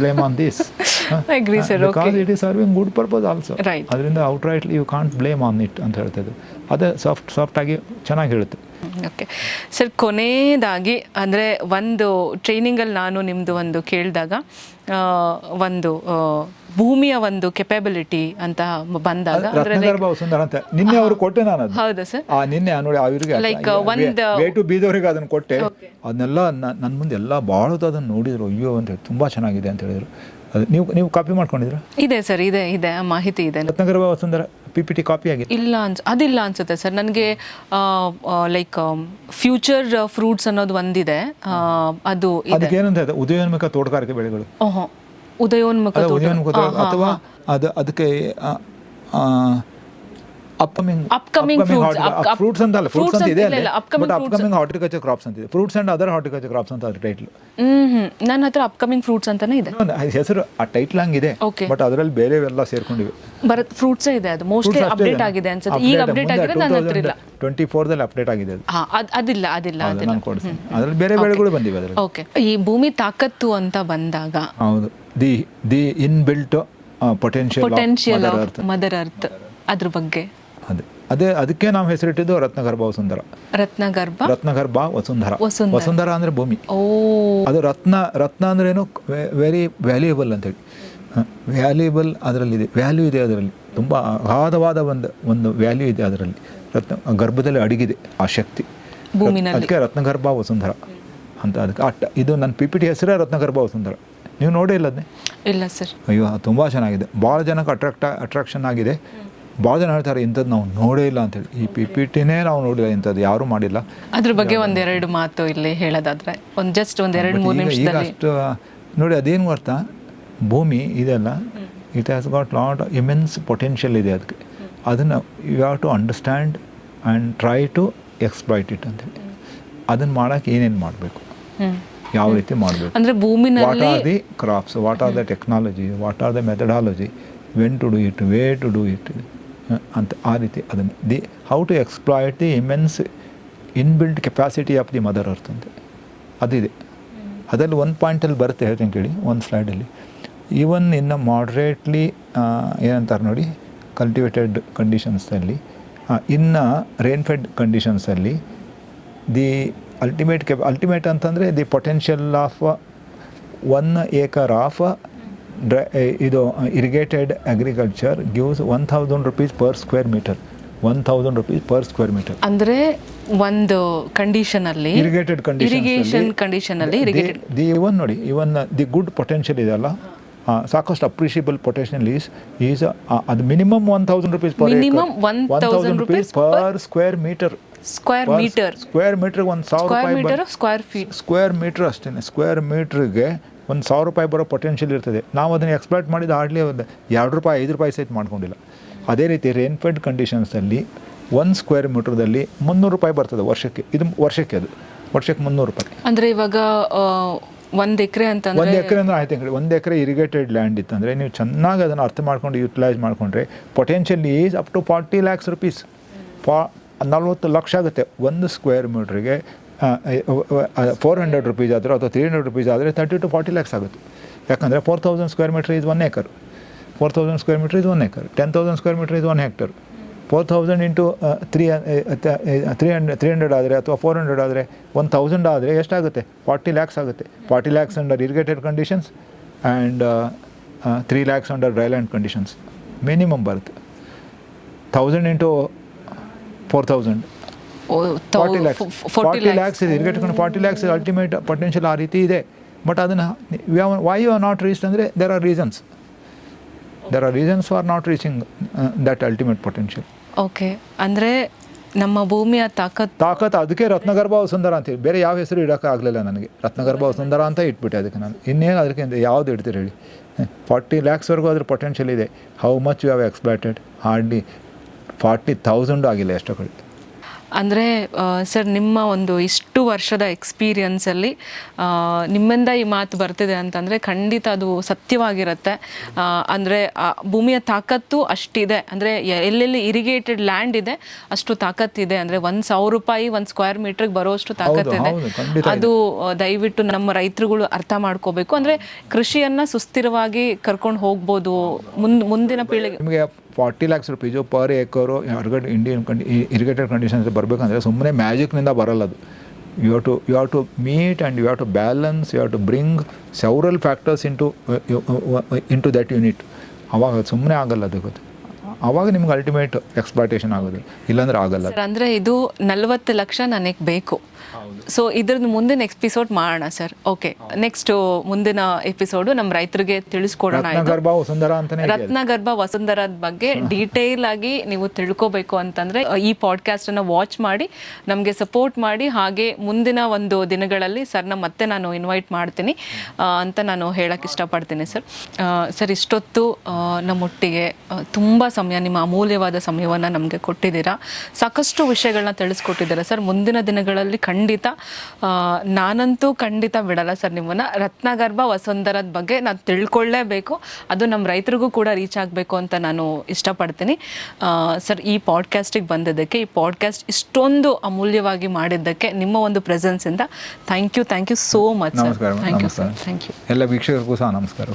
blame on this because it is serving good purpose also. ಅದರಿಂದ outrightly you can't blame on it ಅಂತ ಹೇಳ್ತದೆ. ಅದೇ ಸಾಫ್ಟಾಗಿ ಚೆನ್ನಾಗಿ ಹೇಳುತ್ತೆ. ಓಕೆ ಸರ್, ಕೊನೆಯದಾಗಿ ಅಂದರೆ ಒಂದು ಟ್ರೈನಿಂಗಲ್ಲಿ ನಾನು ನಿಮ್ಮದು ಒಂದು ಕೇಳಿದಾಗ ಒಂದು ಭೂಮಿಯ ಒಂದು ಕೆಪಬಿಲಿಟಿ ಅಂತ ಬಂದಾಗ ಸುಂದರ ಅಂತ ನಿನ್ನೆ ಅವರು ಕೊಟ್ಟೆ ನಾನು. ಹೌದಾ ಸರ್? ನಿನ್ನೆ ನೋಡಿ ಅವರಿಗೆ ಲೈಕ್ ಒಂದು ವೇಟು ಬೀದವರಿಗೆ ಅದನ್ನು ಕೊಟ್ಟೆ. ಅದನ್ನೆಲ್ಲ ನನ್ನ ಮುಂದೆ ಎಲ್ಲ ಭಾಳದು ಅದನ್ನು ನೋಡಿದ್ರು, ಅಯ್ಯೋ ಅಂತ ಹೇಳಿ ತುಂಬ ಚೆನ್ನಾಗಿದೆ ಅಂತ ಹೇಳಿದ್ರು. ಅದು ನೀವು ಕಾಪಿ ಮಾಡ್ಕೊಂಡಿದ್ರ? ಇದೆ ಸರ್, ಇದೆ ಮಾಹಿತಿ ಇದೆ. ರತ್ನಗರ್ಭ ವಸುಂಧರ PPT ಕಾಪಿ ಆಗಿದೆ? ಇಲ್ಲ ಅದಿಲ್ಲ ಅನ್ಸುತ್ತೆ ಸರ್ ನನಗೆ. ಲೈಕ್ ಫ್ಯೂಚರ್ ಫ್ರೂಟ್ಸ್ ಅನ್ನೋದು ಒಂದಿದೆ, ಅದು ಅದಕ್ಕೆ ಏನಂತ ಇದೆ, ಉದಯೋನ್ಮುಖ ತೋಟಗಾರಿಕೆ ಬೆಳೆಗಳು. ಉದಯೋನ್ಮುಖ ಅಥವಾ ಅದಕ್ಕೆ ಅಪ್ಕಮಿಂಗ್ ಫ್ರೂಟ್ಸ್ ಅಂತ ಅಲ್ಲ, ಫ್ರೂಟ್ಸ್ ಅಂತ ಇದೆ, ಬಟ್ ಅಪ್ಕಮಿಂಗ್ ಹಾರ್ಟಿಕಲ್ಚರ್ ಕ್ರಾಪ್ಸ್ ಅಂತ ಇದೆ. Fruits and other horticulture crops ಅಂತ ಅದ್ರ ಟೈಟ್ಲ್. ನನ್ನ ಹತ್ರ ಅಪ್ಕಮಿಂಗ್ ಫ್ರೂಟ್ಸ್ ಅಂತಾನೆ ಇದೆ ಹೆಸರು. ಆ ಟೈಟ್ಲ್ ಹಂಗಿದೆ, ಬಟ್ ಅದರಲ್ಲಿ ಬೇರೆ ಎಲ್ಲ ಸೇರ್ಕೊಂಡಿವೆ. ಬರತ್ ಫ್ರೂಟ್ಸ್ ಇದೆ, ಅದು ಮೋಸ್ಟ್ಲಿ ಅಪ್ಡೇಟ್ ಆಗಿದೆ ಅನ್ಸುತ್ತೆ. ಈಗ ಅಪ್ಡೇಟ್ ಆಗಿದೆ, ನನ್ನ ಹತ್ರ ಇಲ್ಲ. 24ದಲ್ಲಿ ಅಪ್ಡೇಟ್ ಆಗಿದೆ ಅದು. ಅದಿಲ್ಲ ನಾನು ಕೊಡ್ತೀನಿ. ಅದರಲ್ಲಿ ಬೇರೆ ಬೆಳೆಗಳು ಬಂದಿವೆ ಅದರಲ್ಲಿ. ಓಕೆ, ಈ ಭೂಮಿ ತಾಕತ್ತು ಅಂತ ಬಂದಾಗ ಹೌದು, the inbuilt potential of mother earth, ಅದ್ರ ಬಗ್ಗೆ ಅದೇ ಅದಕ್ಕೆ ನಾವು ಹೆಸರಿಟ್ಟಿದ್ದು ರತ್ನಗರ್ಭ ವಸುಂಧರ. ರತ್ನಗರ್ಭ ವಸುಂಧರ ಅಂದ್ರೆ ಭೂಮಿ. ಅದು ರತ್ನ ಅಂದ್ರೇನು, ವೆರಿ ವ್ಯಾಲ್ಯೂಯಬಲ್ ಅಂತೇಳಿ. ವ್ಯಾಲ್ಯೂಯಬಲ್ ಅದರಲ್ಲಿದೆ, ವ್ಯಾಲ್ಯೂ ಇದೆ ಅದರಲ್ಲಿ, ತುಂಬ ಅಗಾಧವಾದ ಒಂದು ವ್ಯಾಲ್ಯೂ ಇದೆ ಅದರಲ್ಲಿ. ಗರ್ಭದಲ್ಲಿ ಅಡಗಿದೆ ಆ ಶಕ್ತಿ. ಅದಕ್ಕೆ ರತ್ನಗರ್ಭ ವಸುಂಧರ ಅಂತ. ಅದಕ್ಕೆ ಇದು ನನ್ನ PPT ಹೆಸರೇ ರತ್ನಗರ್ಭ ವಸುಂಧರ. ನೀವು ನೋಡೇ ಇಲ್ಲ ಅದನ್ನೇ? ಇಲ್ಲ ಸರ್. ಅಯ್ಯೋ, ತುಂಬ ಚೆನ್ನಾಗಿದೆ, ಭಾಳ ಜನಕ್ಕೆ ಅಟ್ರಾಕ್ಷನ್ ಆಗಿದೆ. ಭಾಳ ಜನ ಹೇಳ್ತಾರೆ ಇಂಥದ್ದು ನಾವು ನೋಡೇ ಇಲ್ಲ ಅಂತೇಳಿ. ಈ PPTನೇ ನಾವು ನೋಡಿಲ್ಲ, ಇಂಥದ್ದು ಯಾರೂ ಮಾಡಿಲ್ಲ. ಅದ್ರ ಬಗ್ಗೆ ಒಂದೆರಡು ಮಾತು ಇಲ್ಲಿ ಹೇಳೋದಾದ್ರೆ ಜಸ್ಟ್ ಒಂದೆರಡು ಮೂರು ನಿಮಿಷದಲ್ಲಿ. ಈಗ ಅಷ್ಟು ನೋಡಿ, ಅದೇನು ಗೊತ್ತಾ, ಭೂಮಿ ಇದೆಲ್ಲ, it has got lot immense potential ಇದೆ ಅದಕ್ಕೆ. ಅದನ್ನು you have to understand and try to exploit it ಅಂತೇಳಿ. ಅದನ್ನು ಮಾಡೋಕ್ಕೆ ಏನೇನು ಮಾಡಬೇಕು, ಯಾವ ರೀತಿ ಮಾಡಬೇಕು, ಅಂದರೆ ಭೂಮಿನಲ್ಲಿ what are the crops, what are the technology, what are the methodology, when to do it, way to do it ಅಂತ. ಆ ರೀತಿ ಅದನ್ನು how to exploit the immense inbuilt capacity of the mother earth ಅಂತ ಅದಿದೆ. ಅದರಲ್ಲಿ ಒಂದು ಪಾಯಿಂಟಲ್ಲಿ ಬರುತ್ತೆ, ಹೇಳ್ತೀನಿ ಕೇಳಿ, ಒಂದು ಸ್ಲೈಡಲ್ಲಿ. ಈವನ್ ಇನ್ನು ಮಾಡ್ರೇಟ್ಲಿ ಏನಂತಾರೆ ನೋಡಿ, ಕಲ್ಟಿವೇಟೆಡ್ ಕಂಡೀಷನ್ಸಲ್ಲಿ, ಇನ್ನು ರೇನ್ಫೆಡ್ ಕಂಡೀಷನ್ಸಲ್ಲಿ ದಿ ಅಲ್ಟಿಮೇಟ್ ಅಂತಂದರೆ the potential of 1 acre of ಇದು irrigated agriculture gives 1000 rupees per square meter. 1000 rupees per square meter. ಅಂದರೆ ಒಂದು ಕಂಡೀಷನಲ್ಲಿ, ಇರಿಗೇಷನ್ ಕಂಡೀಷನಲ್ಲಿ ಇವನ್ ನೋಡಿ, ಇವನ್ ದಿ ಗುಡ್ ಪೊಟೆನ್ಷಿಯಲ್ ಇದೆಯಲ್ಲ, ಸಾಕಷ್ಟು ಅಪ್ರಿಷಿಯಬಲ್ ಪೊಟೆನ್ಷಿಯಲ್ ಈಸ್ ಅದು minimum 1000 rupees per acre. 1000 rupees per square meter. Square metre 1000 ರೂಪಾಯಿ square metre ಅಷ್ಟೇ. Square ಮೀಟ್ರಿಗೆ ಒಂದು ₹1,000 ಬರೋ ಪೊಟೆನ್ಷಿಯಲ್ ಇರ್ತದೆ. ನಾವು ಅದನ್ನು ಎಕ್ಸ್ಪ್ಲಾಯ್ಟ್ ಮಾಡಿದ ಹಾರ್ಡ್ಲಿ ಒಂದು ₹2 ₹5 ಸಹಿತ ಮಾಡ್ಕೊಂಡಿಲ್ಲ. ಅದೇ ರೀತಿ ರೇನ್ಫೆಡ್ ಕಂಡೀಷನ್ಸಲ್ಲಿ 1 ಸ್ಕ್ವೇರ್ ಮೀಟ್ರದಲ್ಲಿ ₹300 ಬರ್ತದೆ ವರ್ಷಕ್ಕೆ. ಇದು ವರ್ಷಕ್ಕೆ ವರ್ಷಕ್ಕೆ ₹300. ಅಂದರೆ ಇವಾಗ 1 ಎಕರೆ ಅಂತಂದರೆ 1 ಎಕರೆ ಅಂದರೆ ಆಯ್ತು. 1 ಎಕರೆ ಇರಿಗೇಟೆಡ್ ಲ್ಯಾಂಡ್ ಇತ್ತಂದರೆ ನೀವು ಚೆನ್ನಾಗಿ ಅದನ್ನು ಅರ್ಥ ಮಾಡ್ಕೊಂಡು ಯುಟಿಲೈಸ್ ಮಾಡಿಕೊಂಡ್ರೆ potential is up to ₹40 lakhs. 40 ಲಕ್ಷ ಆಗುತ್ತೆ 1 ಸ್ಕ್ವೇರ್ ಮೀಟ್ರಿಗೆ. ₹400 ಆದರೆ ಅಥವಾ ₹300 ಆದರೆ 30 to 40 lakhs ಆಗುತ್ತೆ. ಯಾಕಂದರೆ 4,000 square metre is 1 acre. 4,000 square metre is 1 acre. 10,000 square metre is 1 hectare. 4,000 into 300 ಆದರೆ ಅಥವಾ 400 ಆದರೆ 1,000 ಆದರೆ ಎಷ್ಟಾಗುತ್ತೆ? 40 lakhs ಆಗುತ್ತೆ. 40 lakhs under irrigated conditions and 3 lakhs under dry land conditions minimum ಬರುತ್ತೆ. 1,000 ಇಂಟು 4,000 40 lakhs. 40 lakhs ಇದೆ ಇರಿಗೇಟೆಡ್. 40 lakhs ಅಲ್ಟಿಮೇಟ್ ಪೊಟೆನ್ಷಿಯಲ್ ಆ ರೀತಿ ಇದೆ. ಬಟ್ ಅದನ್ನು why you are not reached ಅಂದರೆ there are reasons for not reaching that ultimate potential. Okay, ಅಂದರೆ ನಮ್ಮ ಭೂಮಿಯ ತಾಕತ್ ಅದಕ್ಕೆ ರತ್ನಗರ್ಭ ವಸುಂಧರ ಅಂತೀವಿ. ಬೇರೆ ಯಾವ ಹೆಸರು ಇಡೋಕ್ಕಾಗಲಿಲ್ಲ ನನಗೆ. ರತ್ನಗರ್ಭ ವಸುಂಧರ ಅಂತ ಇಟ್ಬಿಟ್ಟೆ ಅದಕ್ಕೆ ನಾನು. ಇನ್ನೇನು ಅದಕ್ಕೆ ಯಾವುದು ಇಡ್ತೀರಿ ಹೇಳಿ? 40 lakhsವರೆಗೂ ಅದ್ರ ಪೊಟೆನ್ಷಿಯಲ್ ಇದೆ. How much you have exploited? Hardly 40,000 ಆಗಿಲ್ಲ ಎಷ್ಟೋ ಕಡೆ. ಅಂದರೆ ಸರ್, ನಿಮ್ಮ ಒಂದು ಇಷ್ಟು ವರ್ಷದ ಎಕ್ಸ್ಪೀರಿಯನ್ಸಲ್ಲಿ ನಿಮ್ಮಿಂದ ಈ ಮಾತು ಬರ್ತಿದೆ ಅಂತಂದರೆ ಖಂಡಿತ ಅದು ಸತ್ಯವಾಗಿರುತ್ತೆ. ಅಂದರೆ ಭೂಮಿಯ ತಾಕತ್ತು ಅಷ್ಟಿದೆ. ಅಂದರೆ ಎಲ್ಲೆಲ್ಲಿ ಇರಿಗೇಟೆಡ್ ಲ್ಯಾಂಡ್ ಇದೆ ಅಷ್ಟು ತಾಕತ್ತಿದೆ. ಅಂದರೆ ₹1,000 1 ಸ್ಕ್ವೇರ್ ಮೀಟ್ರಿಗೆ ಬರೋಷ್ಟು ತಾಕತ್ತಿದೆ. ಅದು ದಯವಿಟ್ಟು ನಮ್ಮ ರೈತರುಗಳು ಅರ್ಥ ಮಾಡ್ಕೋಬೇಕು. ಅಂದರೆ ಕೃಷಿಯನ್ನು ಸುಸ್ಥಿರವಾಗಿ ಕರ್ಕೊಂಡು ಹೋಗ್ಬೋದು ಮುಂದಿನ ಪೀಳಿಗೆ. ನಿಮಗೆ 40 lakhs rupees per acre Indian irrigated conditions ಬರಬೇಕಂದ್ರೆ ಸುಮ್ಮನೆ ಮ್ಯಾಜಿಕ್ನಿಂದ ಬರಲ್ಲ ಅದು. You have to meet and you have to balance, you have to bring several factors into that unit. ಅವಾಗ ಸುಮ್ಮನೆ ಆಗಲ್ಲ ಅದು. ಆವಾಗ ನಿಮ್ಗೆ ಅಲ್ಟಿಮೇಟ್ ಎಕ್ಸ್ಪ್ಲಾಯ್ಟೇಷನ್ ಆಗೋದು, ಇಲ್ಲಾಂದ್ರೆ ಆಗಲ್ಲ. ಸರ್, ಅಂದರೆ ಇದು 40 ಲಕ್ಷ ನನಗೆ ಬೇಕು. ಸೊ ಇದ್ರದ್ದು ಮುಂದಿನ ಎಪಿಸೋಡ್ ಮಾಡೋಣ ಸರ್. ಓಕೆ, ನೆಕ್ಸ್ಟ್ ಮುಂದಿನ ಎಪಿಸೋಡು ನಮ್ಮ ರೈತರಿಗೆ ತಿಳಿಸ್ಕೊಡೋಣ. ರತ್ನಗರ್ಭ ವಸುಂಧರದ ಬಗ್ಗೆ ಡೀಟೇಲ್ ಆಗಿ ನೀವು ತಿಳ್ಕೊಬೇಕು ಅಂತಂದರೆ ಈ ಪಾಡ್ಕಾಸ್ಟನ್ನು ವಾಚ್ ಮಾಡಿ ನಮಗೆ ಸಪೋರ್ಟ್ ಮಾಡಿ. ಹಾಗೆ ಮುಂದಿನ ಒಂದು ದಿನಗಳಲ್ಲಿ ಸರ್ನ ಮತ್ತೆ ನಾನು ಇನ್ವೈಟ್ ಮಾಡ್ತೀನಿ ಅಂತ ನಾನು ಹೇಳಕ್ಕೆ ಇಷ್ಟಪಡ್ತೀನಿ ಸರ್. ಸರ್, ಇಷ್ಟೊತ್ತು ನಮ್ಮೊಟ್ಟಿಗೆ ತುಂಬ ಸಮಯ, ನಿಮ್ಮ ಅಮೂಲ್ಯವಾದ ಸಮಯವನ್ನು ನಮಗೆ ಕೊಟ್ಟಿದ್ದೀರಾ. ಸಾಕಷ್ಟು ವಿಷಯಗಳನ್ನ ತಿಳಿಸ್ಕೊಟ್ಟಿದ್ದೀರಾ ಸರ್. ಮುಂದಿನ ದಿನಗಳಲ್ಲಿ ಖಂಡಿತ ನಾನಂತೂ ಖಂಡಿತ ಬಿಡಲ್ಲ ಸರ್ ನಿಮ್ಮನ್ನು. ರತ್ನಗರ್ಭ ವಸುಂಧರದ ಬಗ್ಗೆ ನಾನು ತಿಳ್ಕೊಳ್ಳೇಬೇಕು. ಅದು ನಮ್ಮ ರೈತರಿಗೂ ಕೂಡ ರೀಚ್ ಆಗಬೇಕು ಅಂತ ನಾನು ಇಷ್ಟಪಡ್ತೀನಿ ಸರ್. ಈ ಪಾಡ್ಕಾಸ್ಟಿಗೆ ಬಂದಿದ್ದಕ್ಕೆ, ಈ ಪಾಡ್ಕಾಸ್ಟ್ ಇಷ್ಟೊಂದು ಅಮೂಲ್ಯವಾಗಿ ಮಾಡಿದ್ದಕ್ಕೆ ನಿಮ್ಮ ಒಂದು ಪ್ರೆಸೆನ್ಸಿಂದ thank you so much sir. Thank you sir. Thank you. ಎಲ್ಲ ವೀಕ್ಷಕರಿಗೂ ಸಹ ನಮಸ್ಕಾರ.